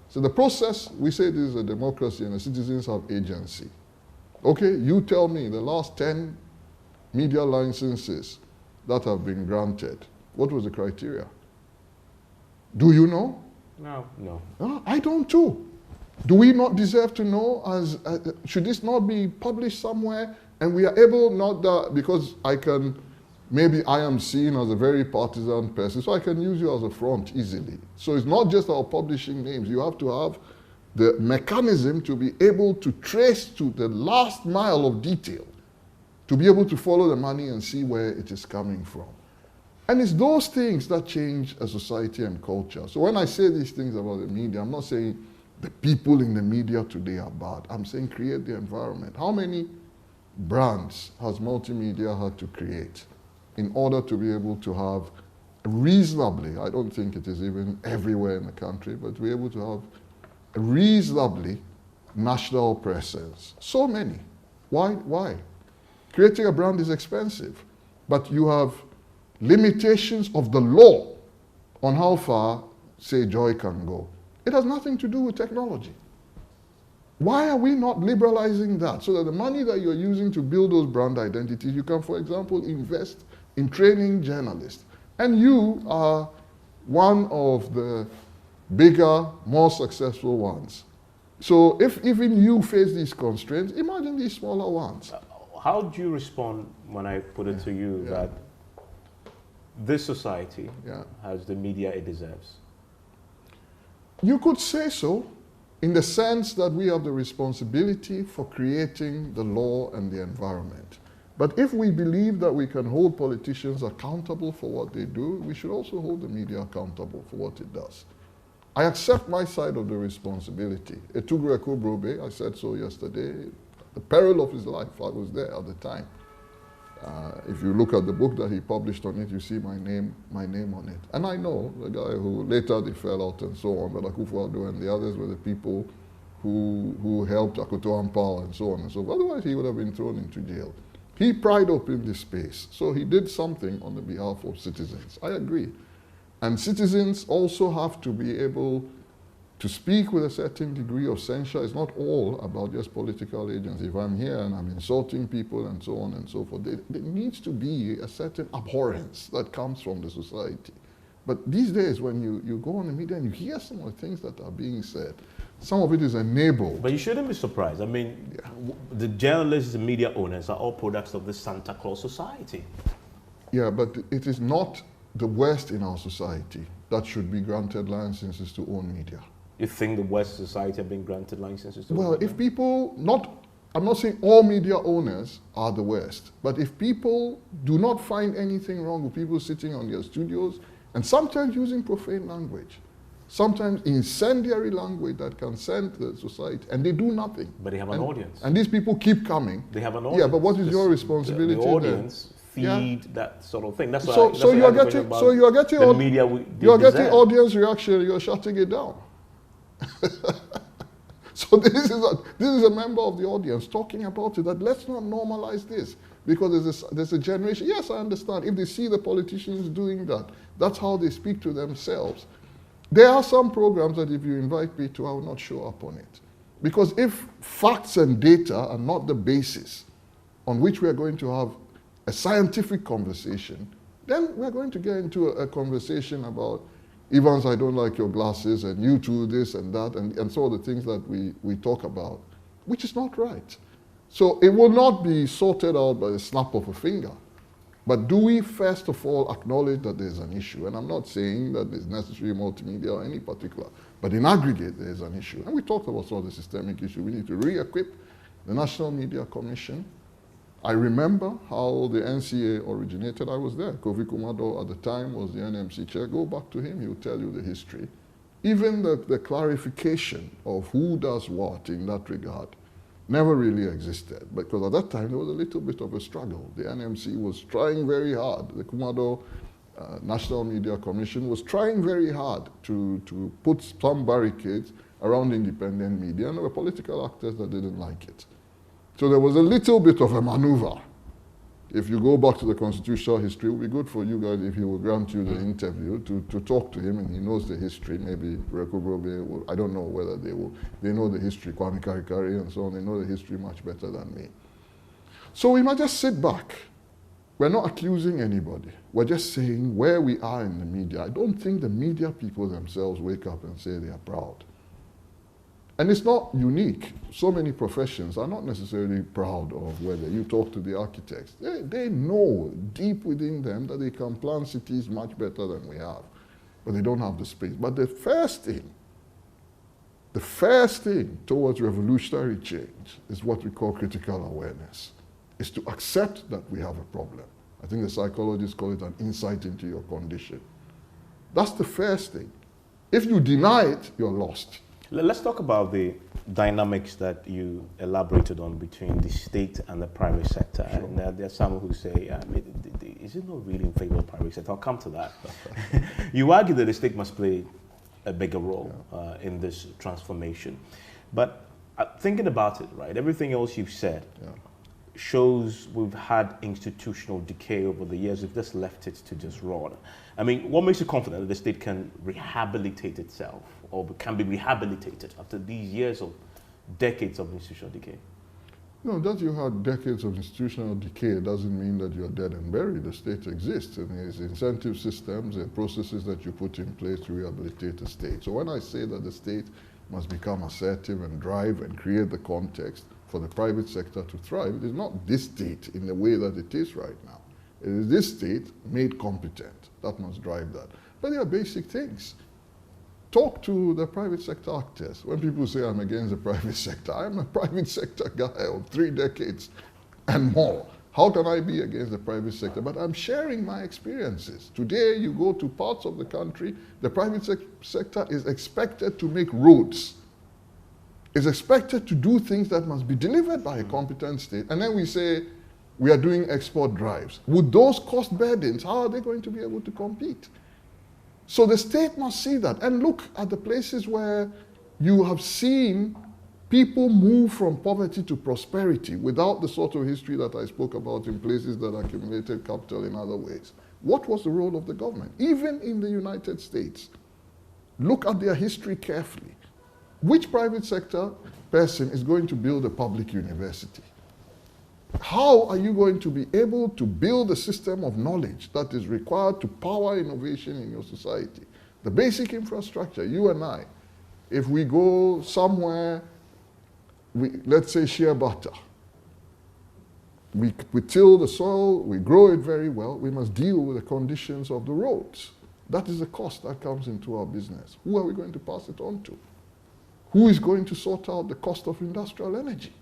So the process, we say this is a democracy and the citizens have agency. Okay, you tell me the last 10 media licenses that have been granted, what was the criteria? Do you know? No. I don't too. Do we not deserve to know? Should this not be published somewhere? And we are able, not that, because maybe I am seen as a very partisan person, so I can use you as a front easily. So it's not just our publishing names. You have to have the mechanism to be able to trace to the last mile of detail, to be able to follow the money and see where it is coming from. And it's those things that change a society and culture. So when I say these things about the media, I'm not saying the people in the media today are bad. I'm saying create the environment. How many brands has multimedia had to create in order to be able to have reasonably, I don't think it is even everywhere in the country, but to be able to have a reasonably national presence? So many. Why? Creating a brand is expensive, but you have limitations of the law on how far, say, Joy can go. It has nothing to do with technology. Why are we not liberalizing that so that the money that you're using to build those brand identities, you can, for example, invest in training journalists? And you are one of the bigger, more successful ones. So if even you face these constraints, imagine these smaller ones. How do you respond when I put it to you that this society has the media it deserves? You could say so, in the sense that we have the responsibility for creating the law and the environment. But if we believe that we can hold politicians accountable for what they do, we should also hold the media accountable for what it does. I accept my side of the responsibility. Etugru Ekobrobe, I said so yesterday, the peril of his life, I was there at the time. If you look at the book that he published on it, you see my name on it. And I know the guy who later they fell out and so on, but Akufo-Addo and the others were the people who helped Akoto Ampao and so on and so forth. Otherwise, he would have been thrown into jail. He pried open this space, so he did something on the behalf of citizens. I agree. And citizens also have to be able to speak with a certain degree of censure. It's not all about just political agents. If I'm here and I'm insulting people and so on and so forth, there needs to be a certain abhorrence that comes from the society. But these days, when you go on the media and you hear some of the things that are being said, some of it is enabled. But you shouldn't be surprised. I mean, the journalists and media owners are all products of the Santa Claus society. Yeah, but it is not the West in our society that should be granted licenses to own media. You think the West society have been granted licenses to own Well, media? if people, I'm not saying all media owners are the West, but if people do not find anything wrong with people sitting on their studios and sometimes using profane language, sometimes incendiary language that can send the society, and they do nothing. But they have an audience. And these people keep coming. They have an audience. Yeah, but what is your responsibility The audience then? feed that sort of thing. That's why. So you are getting the media. You are getting audience reaction. You are shutting it down. So this is a member of the audience talking about it. That let's not normalize this, because there's a generation. Yes, I understand. If they see the politicians doing that, that's how they speak to themselves. There are some programs that if you invite me to, I will not show up on it. Because if facts and data are not the basis on which we are going to have a scientific conversation, then we're going to get into a conversation about, Evans, I don't like your glasses, and you too, this and that, and so the things that we talk about, which is not right. So it will not be sorted out by the snap of a finger. But do we first of all acknowledge that there's an issue? And I'm not saying that there's necessary multimedia or any particular, but in aggregate there's an issue. And we talked about some of the systemic issues. We need to re-equip the National Media Commission. I remember how the NCA originated. I was there. Kofi Kumado at the time was the NMC chair. Go back to him, he'll tell you the history. Even the clarification of who does what in that regard never really existed, because at that time there was a little bit of a struggle. The NMC was trying very hard. The Kumado National Media Commission was trying very hard to put some barricades around independent media, and there were political actors that didn't like it. So there was a little bit of a maneuver. If you go back to the constitutional history, it would be good for you guys if he will grant you the interview to talk to him, and he knows the history. Maybe Rekugrobe will, I don't know whether they know the history, Kwame Karikari and so on, they know the history much better than me. So we might just sit back. We're not accusing anybody. We're just saying where we are in the media. I don't think the media people themselves wake up and say they are proud. And it's not unique. So many professions are not necessarily proud of whether you talk to the architects. They know deep within them that they can plan cities much better than we have, but they don't have the space. But the first thing towards revolutionary change is what we call critical awareness. Is to accept that we have a problem. I think the psychologists call it an insight into your condition. That's the first thing. If you deny it, you're lost. Let's talk about the dynamics that you elaborated on between the state and the private sector. Sure. And there are some who say, is it not really in favor of the private sector? I'll come to that. You argue that the state must play a bigger role in this transformation. But thinking about it, right, everything else you've said shows we've had institutional decay over the years. We've just left it to just rot. I mean, what makes you confident that the state can rehabilitate itself or can be rehabilitated after these years of decades of institutional decay? No, that you had decades of institutional decay doesn't mean that you're dead and buried. The state exists, and there's incentive systems and processes that you put in place to rehabilitate the state. So when I say that the state must become assertive and drive and create the context for the private sector to thrive, it is not this state in the way that it is right now. It is this state made competent. That must drive that. But there are basic things. Talk to the private sector actors. When people say I'm against the private sector, I'm a private sector guy of 3 decades and more. How can I be against the private sector? But I'm sharing my experiences. Today, you go to parts of the country, the private sector is expected to make roads. Is expected to do things that must be delivered by a competent state. And then we say, We are doing export drives. With those cost burdens, how are they going to be able to compete? So the state must see that. And look at the places where you have seen people move from poverty to prosperity without the sort of history that I spoke about in places that accumulated capital in other ways. What was the role of the government? Even in the United States, look at their history carefully. Which private sector person is going to build a public university? How are you going to be able to build a system of knowledge that is required to power innovation in your society? The basic infrastructure, you and I, if we go somewhere, let's say shea butter, we till the soil, we grow it very well, we must deal with the conditions of the roads. That is the cost that comes into our business. Who are we going to pass it on to? Who is going to sort out the cost of industrial energy?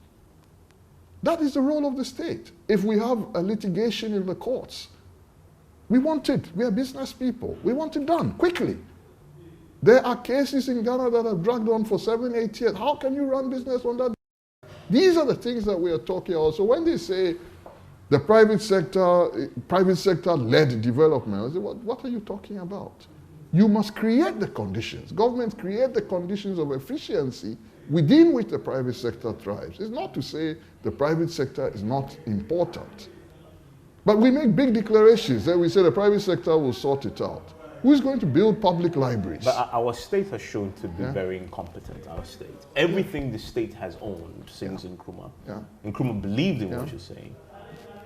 That is the role of the state. If we have a litigation in the courts, we want it. We are business people. We want it done quickly. There are cases in Ghana that have dragged on for 7, 8 years. How can you run business on that? These are the things that we are talking about. So when they say the private sector-led development, I say, what are you talking about? You must create the conditions. Governments create the conditions of efficiency within which the private sector thrives. It's not to say the private sector is not important. But we make big declarations that we say the private sector will sort it out. Who's going to build public libraries? But our state has shown to be very incompetent, our state. Everything the state has owned since Nkrumah. Nkrumah believed in what you're saying.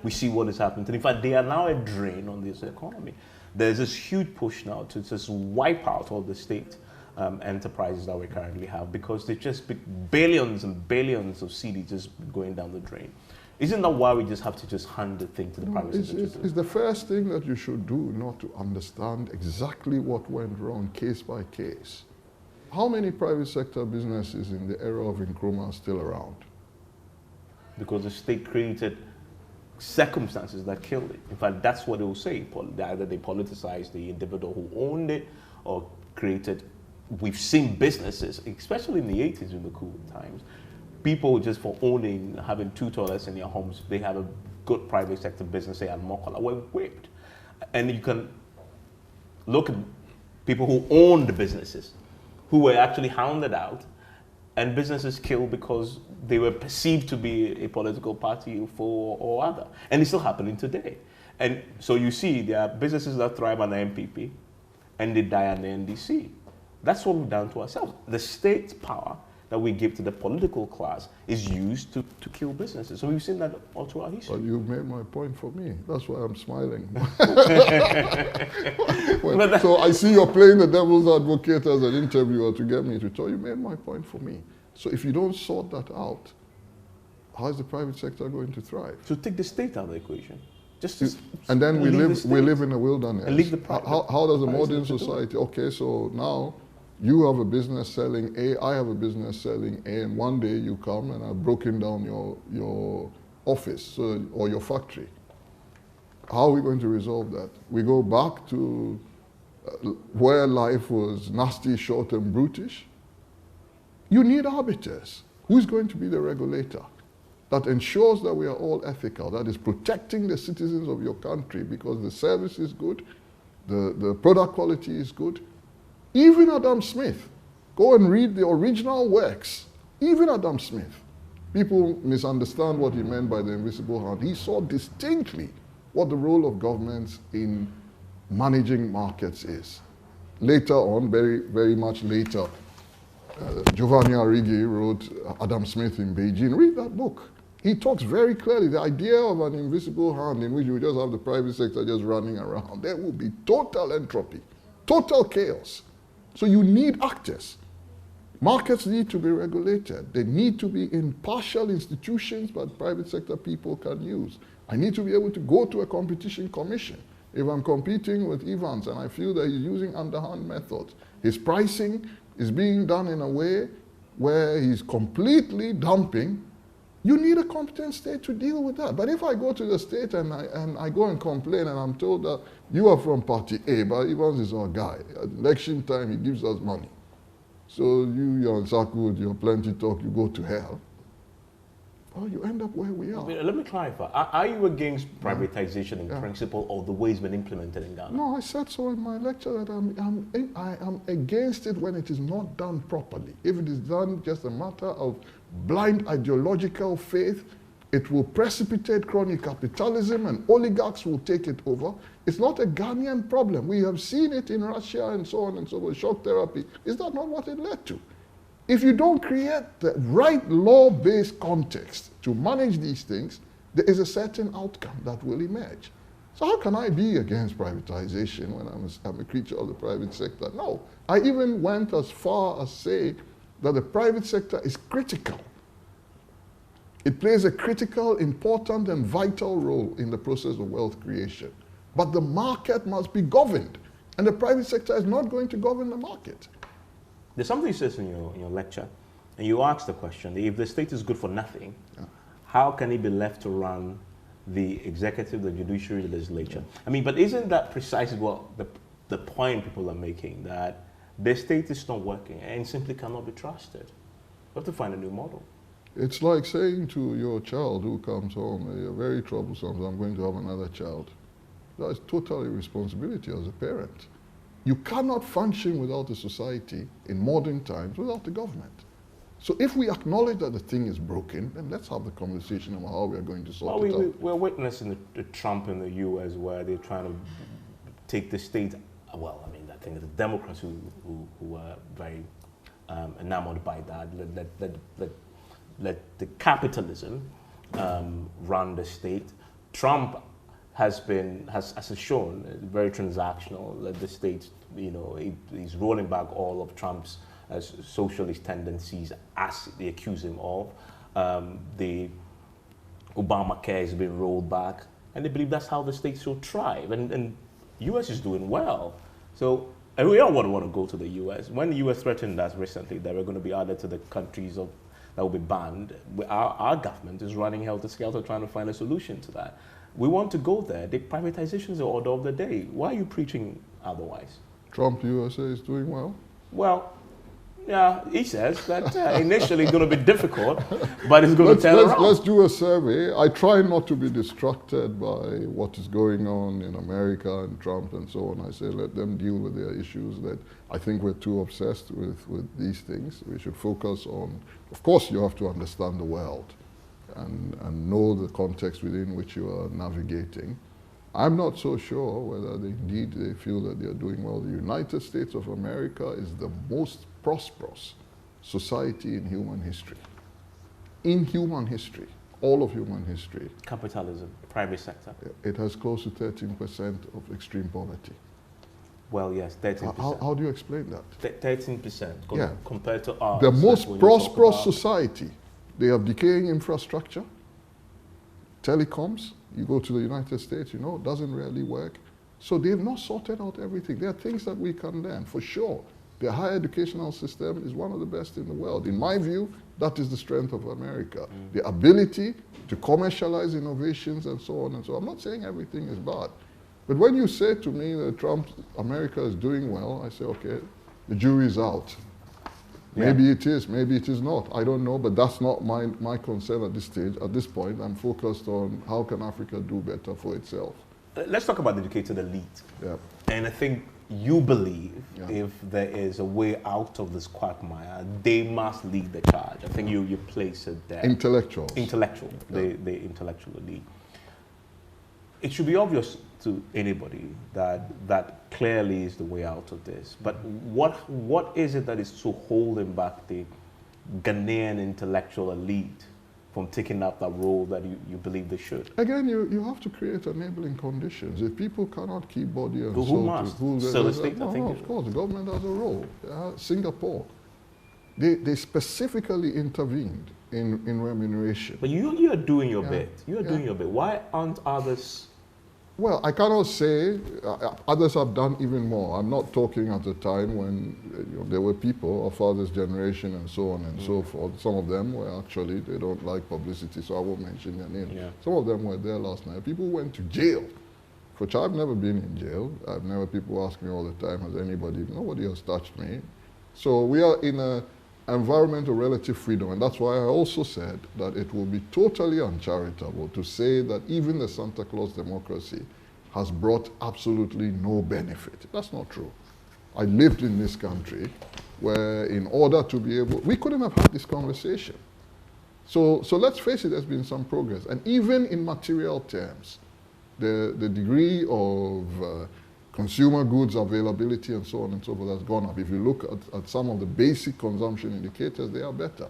We see what has happened. And in fact, they are now a drain on this economy. There's this huge push now to just wipe out all the state enterprises that we currently have because they just billions and billions of cedis just going down the drain. Isn't that why we just have to just hand the thing to the private sector? It's the first thing that you should do, not to understand exactly what went wrong case by case. How many private sector businesses in the era of Nkrumah are still around? Because the state created circumstances that killed it. In fact, that's what they will say. Either they politicized the individual who owned it or created. We've seen businesses, especially in the 80s in the cool times, people just for having 2 toilets in their homes, they have a good private sector business, say at Mokola, were whipped. And you can look at people who owned the businesses, who were actually hounded out, and businesses killed because they were perceived to be a political party or other. And it's still happening today. And so you see, there are businesses that thrive on the MPP, and they die on the NDC. That's what we've done to ourselves. The state's power that we give to the political class is used to kill businesses. So we've seen that all through our history. Well, you've made my point for me. That's why I'm smiling. So I see you're playing the devil's advocate as an interviewer to get me to tell you made my point for me. So if you don't sort that out, how is the private sector going to thrive? So take the state out of the equation. And then we live in a wilderness. And leave the how does a modern society, okay, so now you have a business selling A, I have a business selling A, and one day you come and I've broken down your office or your factory. How are we going to resolve that? We go back to where life was nasty, short, and brutish? You need arbiters. Who's going to be the regulator that ensures that we are all ethical, that is protecting the citizens of your country because the service is good, the product quality is good? Even Adam Smith, go and read the original works. Even Adam Smith, people misunderstand what he meant by the invisible hand. He saw distinctly what the role of governments in managing markets is. Later on, very, very much later, Giovanni Arrighi wrote Adam Smith in Beijing. Read that book. He talks very clearly. The idea of an invisible hand in which you just have the private sector just running around, there will be total entropy, total chaos. So you need actors. Markets need to be regulated. They need to be impartial institutions that private sector people can use. I need to be able to go to a competition commission. If I'm competing with Evans and I feel that he's using underhand methods, his pricing is being done in a way where he's completely dumping, you need a competent state to deal with that. But if I go to the state and I go and complain and I'm told that you are from party A, but Evans is our guy. At election time, he gives us money. So you, Yaw Nsarkoh, with your plenty talk, you go to hell. or you end up where we are. Let me clarify. Are you against privatization in principle or the way it's been implemented in Ghana? No, I said so in my lecture that I am against it when it is not done properly. If it is done just a matter of blind ideological faith, it will precipitate crony capitalism and oligarchs will take it over. It's not a Ghanaian problem. We have seen it in Russia and so on and so forth. Shock therapy. Is that not what it led to? If you don't create the right law-based context to manage these things, there is a certain outcome that will emerge. So how can I be against privatization when I'm a creature of the private sector? No. I even went as far as say that the private sector is critical. It plays a critical, important, and vital role in the process of wealth creation. But the market must be governed, and the private sector is not going to govern the market. There's something you said in your lecture, and you asked the question, if the state is good for nothing, how can it be left to run the executive, the judiciary, the legislature? I mean, but isn't that precisely what the point people are making, that the state is not working and simply cannot be trusted? We have to find a new model. It's like saying to your child who comes home, you're very troublesome, so I'm going to have another child. That is total irresponsibility as a parent. You cannot function without a society in modern times without the government. So if we acknowledge that the thing is broken, then let's have the conversation about how we are going to sort it out. We're witnessing the Trump in the US where they're trying to take the state, well, I mean, I think the Democrats who are very enamored by that, let the capitalism run the state. Trump has shown very transactional. That the state, he's rolling back all of Trump's socialist tendencies, as they accuse him of. The Obamacare has been rolled back, and they believe that's how the state should thrive. And U.S. is doing well. So, and we don't want to go to the U.S. When the U.S. threatened us recently that we're going to be added to the countries that will be banned, our government is running helter-skelter trying to find a solution to that. We want to go there. The privatization is the order of the day. Why are you preaching otherwise? Trump USA is doing well? Well, yeah, he says that initially it's going to be difficult, but it's going to turn around. Let's do a survey. I try not to be distracted by what is going on in America and Trump and so on. I say let them deal with their issues. That I think we're too obsessed with these things. We should focus on, of course, you have to understand the world and know the context within which you are navigating. I'm not so sure whether they feel that they are doing well. The United States of America is the most prosperous society in human history. In human history, all of human history. Capitalism, private sector. It has close to 13% of extreme poverty. Well, yes, 13%. How do you explain that? 13% compared to ours. The most prosperous society. They have decaying infrastructure, telecoms. You go to the United States, it doesn't really work. So they've not sorted out everything. There are things that we can learn, for sure. Their higher educational system is one of the best in the world. In my view, that is the strength of America. The ability to commercialize innovations and so on and so on. I'm not saying everything is bad. But when you say to me that America is doing well, I say, okay, the jury's out. Yeah. Maybe it is, maybe it is not. I don't know, but that's not my concern at this stage. At this point, I'm focused on how can Africa do better for itself. Let's talk about the educated elite. Yeah. And I think you believe if there is a way out of this quagmire, they must lead the charge. I think you place it there. Intellectual, the intellectual elite. It should be obvious to anybody that clearly is the way out of this. But what is it that is so holding back the Ghanaian intellectual elite from taking up that role that you believe they should? Again, you have to create enabling conditions. If people cannot keep body and soul, who must? Still the state, I think. No, of course, the government has a role. Singapore, they specifically intervened in remuneration. But you are doing your bit. You are doing your bit. Why aren't others? Well, I cannot say. Others have done even more. I'm not talking at a time when there were people of father's generation and so on and so forth. Some of them were actually, they don't like publicity, so I won't mention their names. Yeah. Some of them were there last night. People went to jail, which I've never been in jail. People ask me all the time, nobody has touched me. So we are in a environment of relative freedom. And that's why I also said that it will be totally uncharitable to say that even the Santa Claus democracy has brought absolutely no benefit. That's not true. I lived in this country where in order to be able, we couldn't have had this conversation. So let's face it, there's been some progress. And even in material terms, the degree of consumer goods availability and so on and so forth has gone up. If you look at some of the basic consumption indicators, they are better.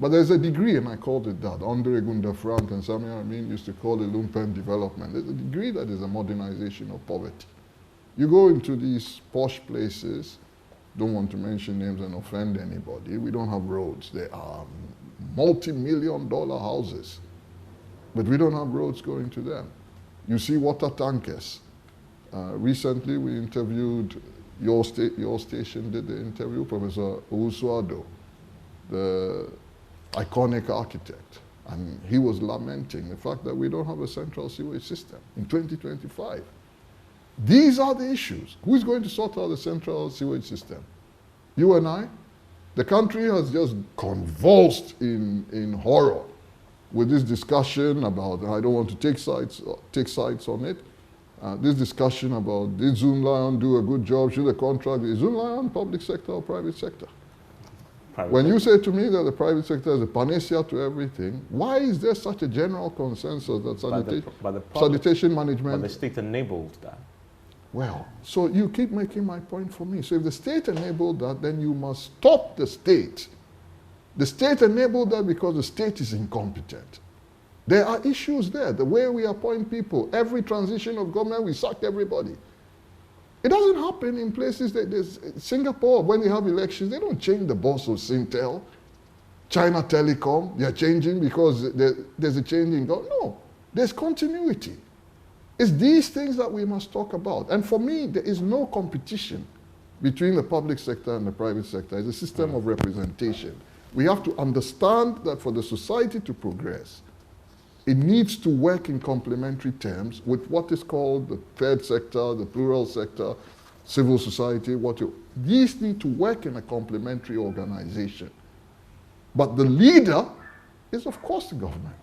But there's a degree, and I called it that. Andre Gunda Frank and Samuel Amin used to call it lumpen development. There's a degree that is a modernization of poverty. You go into these posh places, don't want to mention names and offend anybody, we don't have roads. There are multi-million-dollar houses, but we don't have roads going to them. You see water tankers. Recently, we interviewed, your station did the interview, Professor Owusu-Addo, the iconic architect, and he was lamenting the fact that we don't have a central sewage system in 2025. These are the issues. Who's going to sort out the central sewage system? You and I? The country has just convulsed in horror with this discussion about, I don't want to take sides on it, this discussion about did Zoom Lion do a good job, should the contract be Zoom Lion public sector or private sector? When you say to me that the private sector is a panacea to everything, why is there such a general consensus that sanitation management... But the state enabled that. Well, so you keep making my point for me. So if the state enabled that, then you must stop the state. The state enabled that because the state is incompetent. There are issues there. The way we appoint people, every transition of government, we sack everybody. It doesn't happen in places that there's Singapore, when they have elections, they don't change the boss of Singtel, China Telecom, they're changing because there's a change in government. No, there's continuity. It's these things that we must talk about. And for me, there is no competition between the public sector and the private sector. It's a system of representation. We have to understand that for the society to progress, it needs to work in complementary terms with what is called the third sector, the plural sector, civil society. These need to work in a complementary organization. But the leader is, of course, the government.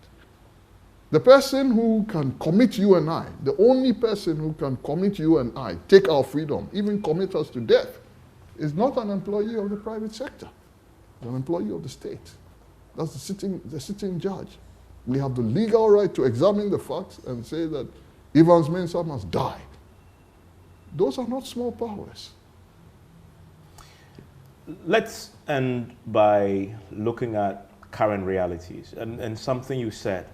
The person who can commit you and I, the only person who can commit you and I, take our freedom, even commit us to death, is not an employee of the private sector. It's an employee of the state. That's the sitting judge. We have the legal right to examine the facts and say that Evans Mensah must die. Those are not small powers. Let's end by looking at current realities and something you said.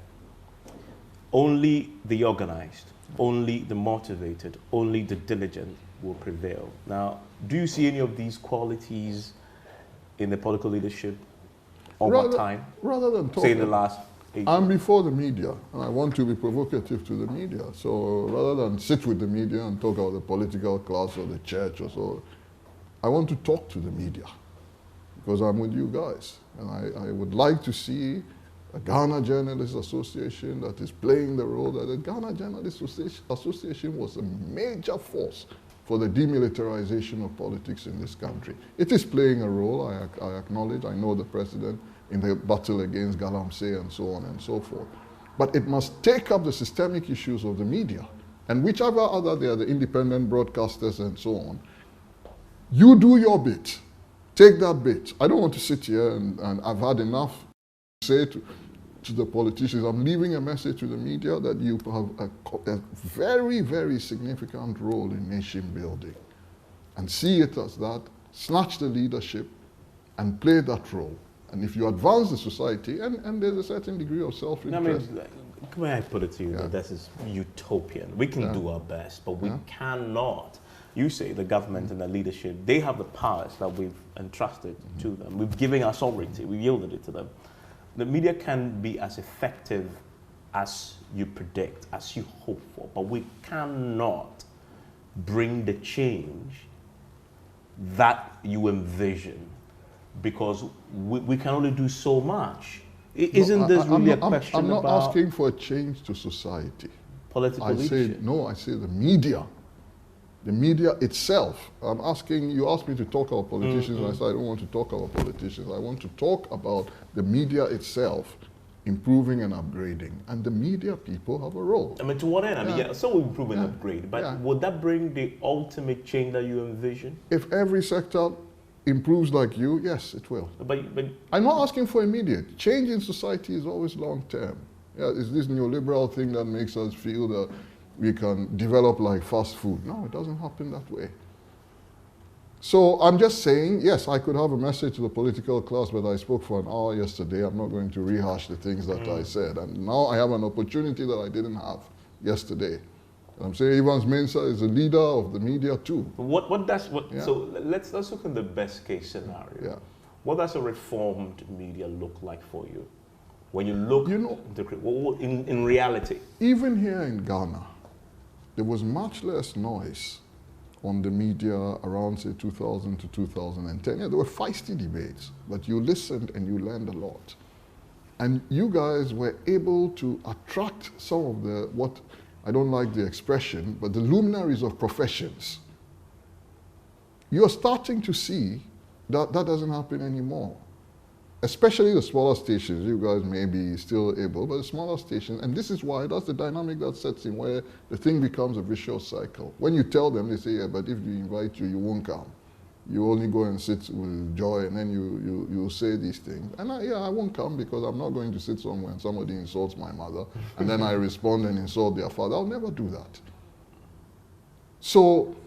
Only the organized, only the motivated, only the diligent will prevail. Now, do you see any of these qualities in the political leadership over time? Rather than talk, say in the last 8 years. I'm before the media, and I want to be provocative to the media. So rather than sit with the media and talk about the political class or the church or so, I want to talk to the media because I'm with you guys. And I would like to see a Ghana Journalists Association that is playing the role that the Ghana Journalists Association was a major force for the demilitarization of politics in this country. It is playing a role, I acknowledge. I know the president in the battle against Galamsey and so on and so forth. But it must take up the systemic issues of the media. And whichever other they are, the independent broadcasters and so on, you do your bit. Take that bit. I don't want to sit here and I've had enough to say to the politicians. I'm leaving a message to the media that you have a very, very significant role in nation building. And see it as that, snatch the leadership and play that role. And if you advance the society, and there's a certain degree of self-interest. The way I put it to you, that this is utopian. We can do our best, but we cannot. You say the government and the leadership, they have the powers that we've entrusted to them. We've given our sovereignty, we've yielded it to them. The media can be as effective as you predict, as you hope for, but we cannot bring the change that you envision because we can only do so much. Isn't this really a question about... I'm not asking for a change to society. Political leadership? I say the media The media itself, I'm asking, you asked me to talk about politicians, and I said I don't want to talk about politicians. I want to talk about the media itself improving and upgrading. And the media people have a role. I mean, to what end? I mean, yeah, so we improve and upgrade, but would that bring the ultimate change that you envision? If every sector improves like you, yes, it will. But I'm not asking for immediate. Change in society is always long term. Yeah, it's this neoliberal thing that makes us feel that we can develop like fast food. No, it doesn't happen that way. So I'm just saying, yes, I could have a message to the political class, but I spoke for an hour yesterday. I'm not going to rehash the things that I said. And now I have an opportunity that I didn't have yesterday. And I'm saying Evans Mensah is a leader of the media too. So let's look at the best case scenario. Yeah. What does a reformed media look like for you? When you look in reality. Even here in Ghana, there was much less noise on the media around, say, 2000 to 2010. Yeah, there were feisty debates, but you listened and you learned a lot. And you guys were able to attract some of the, what, I don't like the expression, but the luminaries of professions. You're starting to see that that doesn't happen anymore. Especially the smaller stations, you guys may be still able, but the smaller stations, and this is why, that's the dynamic that sets in, where the thing becomes a vicious cycle. When you tell them, they say, yeah, but if we invite you, you won't come. You only go and sit with Joy, and then you say these things. And I won't come because I'm not going to sit somewhere and somebody insults my mother, and then I respond and insult their father. I'll never do that. So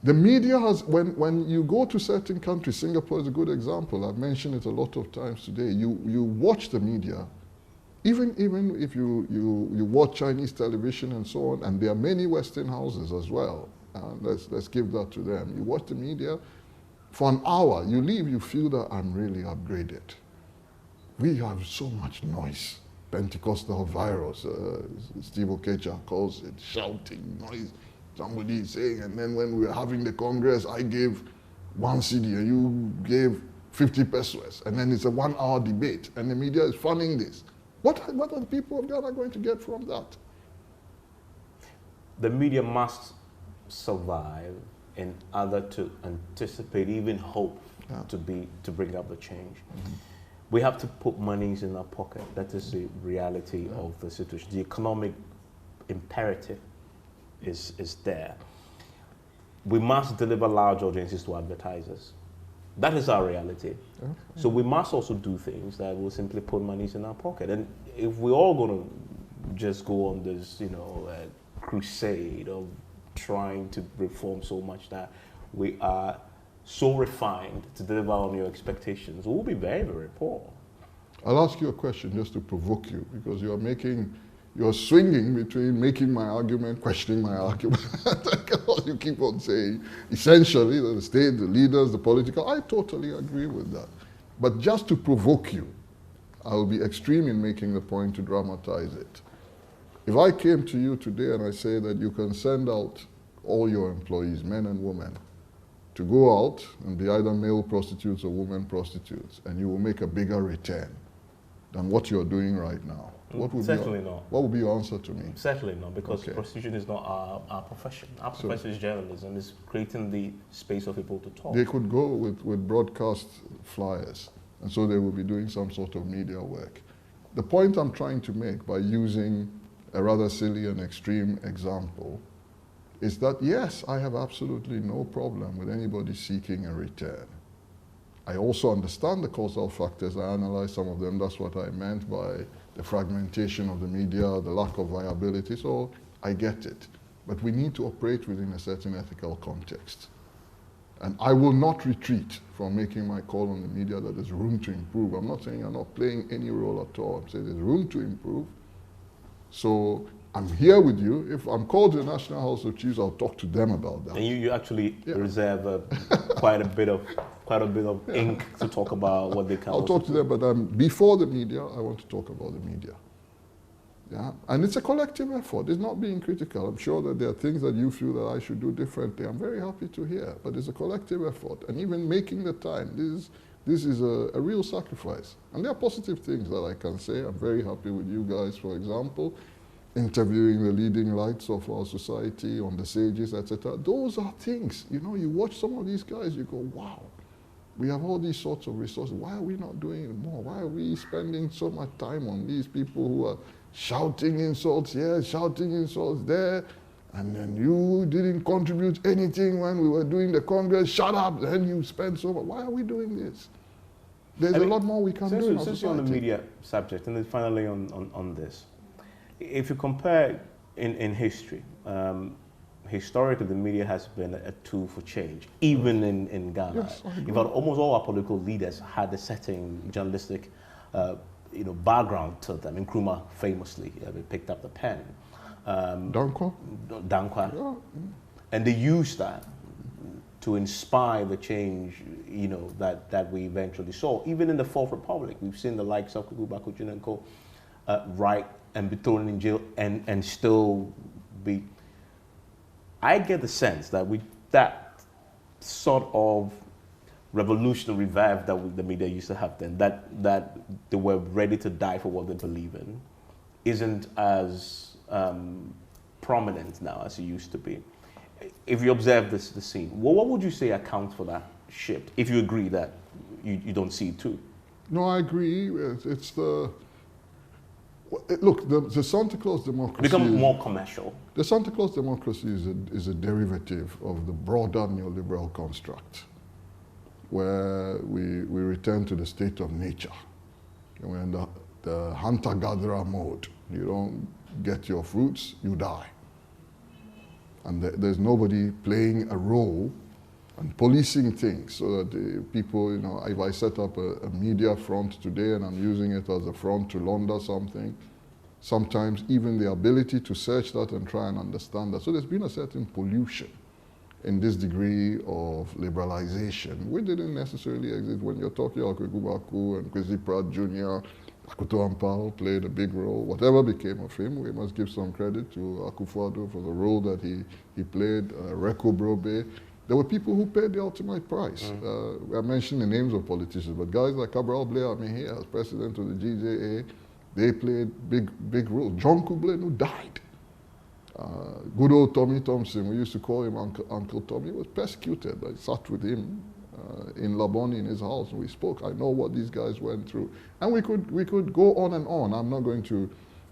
the media has, when you go to certain countries, Singapore is a good example, I've mentioned it a lot of times today, you watch the media, even if you watch Chinese television and so on, and there are many Western houses as well, let's give that to them. You watch the media, for an hour, you leave, you feel that I'm really upgraded. We have so much noise. Pentecostal virus, Steve Okecha calls it, shouting, noise. Somebody is saying, and then when we were having the Congress, I gave 1 CD and you gave 50 pesos, and then it's a 1 hour debate, and the media is funding this. What are the people of Ghana going to get from that? The media must survive in order to anticipate, even hope to bring up the change. We have to put monies in our pocket. That is the reality of the situation. The economic imperative is there. We must deliver large audiences to advertisers. That is our reality. Okay. So we must also do things that will simply put monies in our pocket. And if we're all going to just go on this, crusade of trying to reform so much that we are so refined to deliver on your expectations, we'll be very, very poor. I'll ask you a question just to provoke you, because you're swinging between making my argument, questioning my argument. You keep on saying, essentially, the state, the leaders, the political, I totally agree with that. But just to provoke you, I'll be extreme in making the point to dramatize it. If I came to you today and I say that you can send out all your employees, men and women, to go out and be either male prostitutes or women prostitutes, and you will make a bigger return than what you're doing right now. What would be your answer to me? Certainly not, because prostitution is not our profession. Our profession is journalism, is creating the space for people to talk. They could go with broadcast flyers, and so they will be doing some sort of media work. The point I'm trying to make by using a rather silly and extreme example is that, yes, I have absolutely no problem with anybody seeking a return. I also understand the causal factors. I analyze some of them. That's what I meant by the fragmentation of the media, the lack of viability. So I get it. But we need to operate within a certain ethical context. And I will not retreat from making my call on the media that there's room to improve. I'm not saying I'm not playing any role at all. I'm saying there's room to improve. So I'm here with you. If I'm called to the National House of Chiefs, I'll talk to them about that. And you actually reserve quite a bit of ink to talk about what they can. I'll talk to them, but before the media, I want to talk about the media. Yeah, and it's a collective effort. It's not being critical. I'm sure that there are things that you feel that I should do differently. I'm very happy to hear, but it's a collective effort. And even making the time, this is a real sacrifice. And there are positive things that I can say. I'm very happy with you guys, for example. interviewing the leading lights of our society, on the sages, etc. Those are things, you know, you watch some of these guys, you go, wow, we have all these sorts of resources. Why are we not doing it more? Why are we spending so much time on these people who are shouting insults here, shouting insults there, and then you didn't contribute anything when we were doing the Congress, shut up, then you spend so much. Why are we doing this? There's a lot more we can do in our society. Since you're on the media subject, and then finally on this, if you compare in history, historically the media has been a tool for change, even in Ghana. Yes, I agree. In fact, almost all our political leaders had a certain journalistic background to them. Nkrumah famously picked up the pen. Dankwa? Dankwa. Yeah. And they used that to inspire the change, that we eventually saw. Even in the Fourth Republic, we've seen the likes of Kukuba Kuchinenko write and be thrown in jail and still be. I get the sense that that sort of revolutionary verve that the media used to have then, that they were ready to die for what they believe in, isn't as prominent now as it used to be. If you observe the scene, what would you say accounts for that shift? If you agree that you don't see it too. No, I agree. It's the look. The Santa Claus democracy Become more commercial. The Santa Claus democracy is a derivative of the broader neoliberal construct, where we return to the state of nature. We're in the hunter-gatherer mode. You don't get your fruits, you die. And there's nobody playing a role and policing things so that the people, if I set up a media front today and I'm using it as a front to launder something, sometimes even the ability to search that and try and understand that. So there's been a certain pollution in this degree of liberalization, which didn't necessarily exist when you're talking about Kwekubaku and Kwesi Pratt Jr., Akuto Ampao played a big role. Whatever became of him, we must give some credit to Akufo-Addo for the role that he played, Reko Brobe. There were people who paid the ultimate price. I mentioned the names of politicians, but guys like Cabral Blair Mihia, as president of the GJA, they played big roles. John Kublen, who died. Good old Tommy Thompson, we used to call him Uncle Tommy, was persecuted. I sat with him in Laboni in his house and we spoke. I know what these guys went through. And we could go on and on. I'm not going to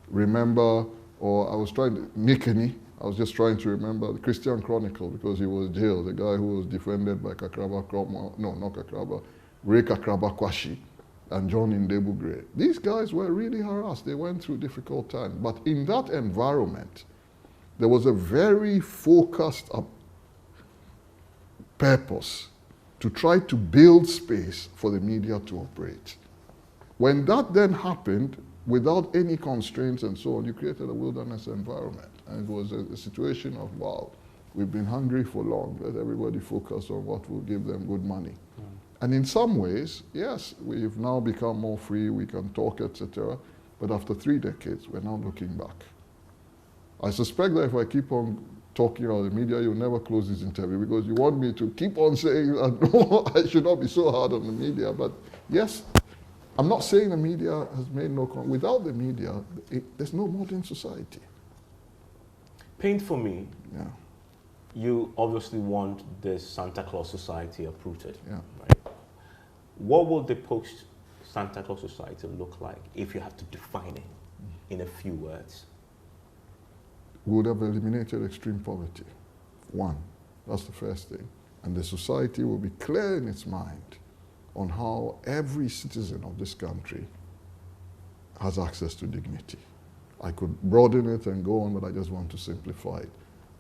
remember, or I was trying to, Nikeni, I was just trying to remember the Christian Chronicle because he was jailed, the guy who was defended by Ray Kakraba Kwashi and John Ndebu Gray. These guys were really harassed. They went through difficult times. But in that environment, there was a very focused purpose to try to build space for the media to operate. When that then happened, without any constraints and so on, you created a wilderness environment. And it was a situation of, wow, we've been hungry for long, let everybody focus on what will give them good money. And in some ways, yes, we've now become more free, we can talk, etc. But after 3 decades, we're now looking back. I suspect that if I keep on talking about the media, you'll never close this interview because you want me to keep on saying that, no, I should not be so hard on the media. But yes, I'm not saying the media has made no... Without the media, there's no modern society. Paint for me. Yeah. You obviously want this Santa Claus society uprooted. Yeah. Right? What will the post-Santa Claus society look like if you have to define it in a few words? We would have eliminated extreme poverty. One, that's the first thing. And the society will be clear in its mind on how every citizen of this country has access to dignity. I could broaden it and go on, but I just want to simplify it.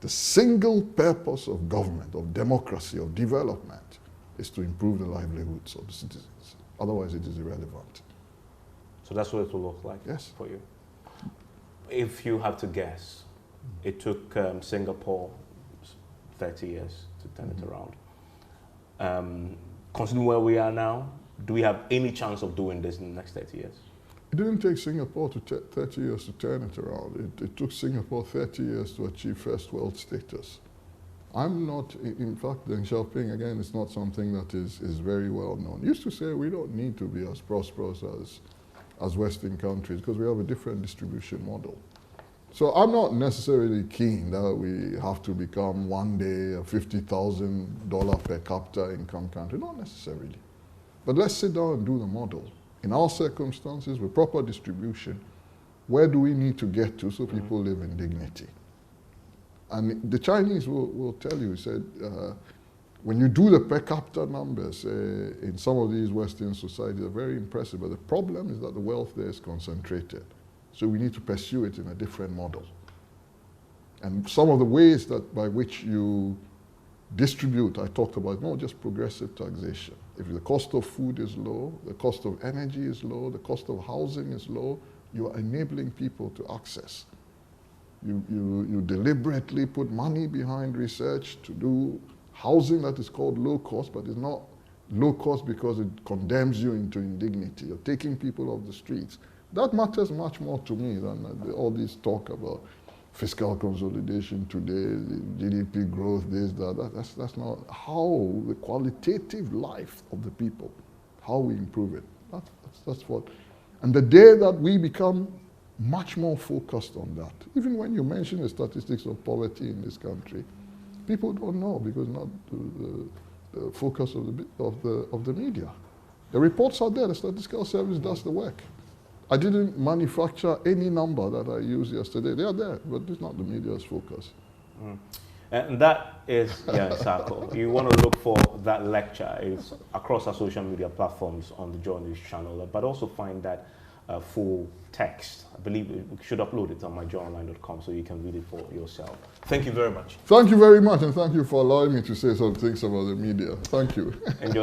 The single purpose of government, of democracy, of development, is to improve the livelihoods of the citizens. Otherwise, it is irrelevant. So that's what it will look like for you. If you have to guess, it took Singapore 30 years to turn it around. Considering where we are now, do we have any chance of doing this in the next 30 years? It didn't take Singapore 30 years to turn it around. It took Singapore 30 years to achieve first world status. I'm not, in fact, Deng Xiaoping, again, it's not something that is very well known. He used to say we don't need to be as prosperous as Western countries because we have a different distribution model. So I'm not necessarily keen that we have to become one day a $50,000 per capita income country, not necessarily. But let's sit down and do the model. In our circumstances, with proper distribution, where do we need to get to so people live in dignity? And the Chinese will tell you, said, when you do the per capita numbers in some of these Western societies, they're very impressive. But the problem is that the wealth there is concentrated. So we need to pursue it in a different model. And some of the ways that by which you distribute, I talked about, not just progressive taxation. If the cost of food is low, the cost of energy is low, the cost of housing is low, you are enabling people to access. You deliberately put money behind research to do housing that is called low cost, but it's not low cost because it condemns you into indignity. You're taking people off the streets. That matters much more to me than all this talk about fiscal consolidation today, GDP growth, this, that. That's not how the qualitative life of the people, how we improve it. That's what. And the day that we become much more focused on that, even when you mention the statistics of poverty in this country, people don't know because not the focus of the media. The reports are there. The statistical service does the work. I didn't manufacture any number that I used yesterday. They are there, but it's not the media's focus. And that is Yaw Nsarkoh. You want to look for that lecture. It's across our social media platforms on the Joy News channel, but also find that full text. I believe we should upload it on myjoyonline.com so you can read it for yourself. Thank you very much. Thank you very much, and thank you for allowing me to say some things about the media. Thank you. Enjoy.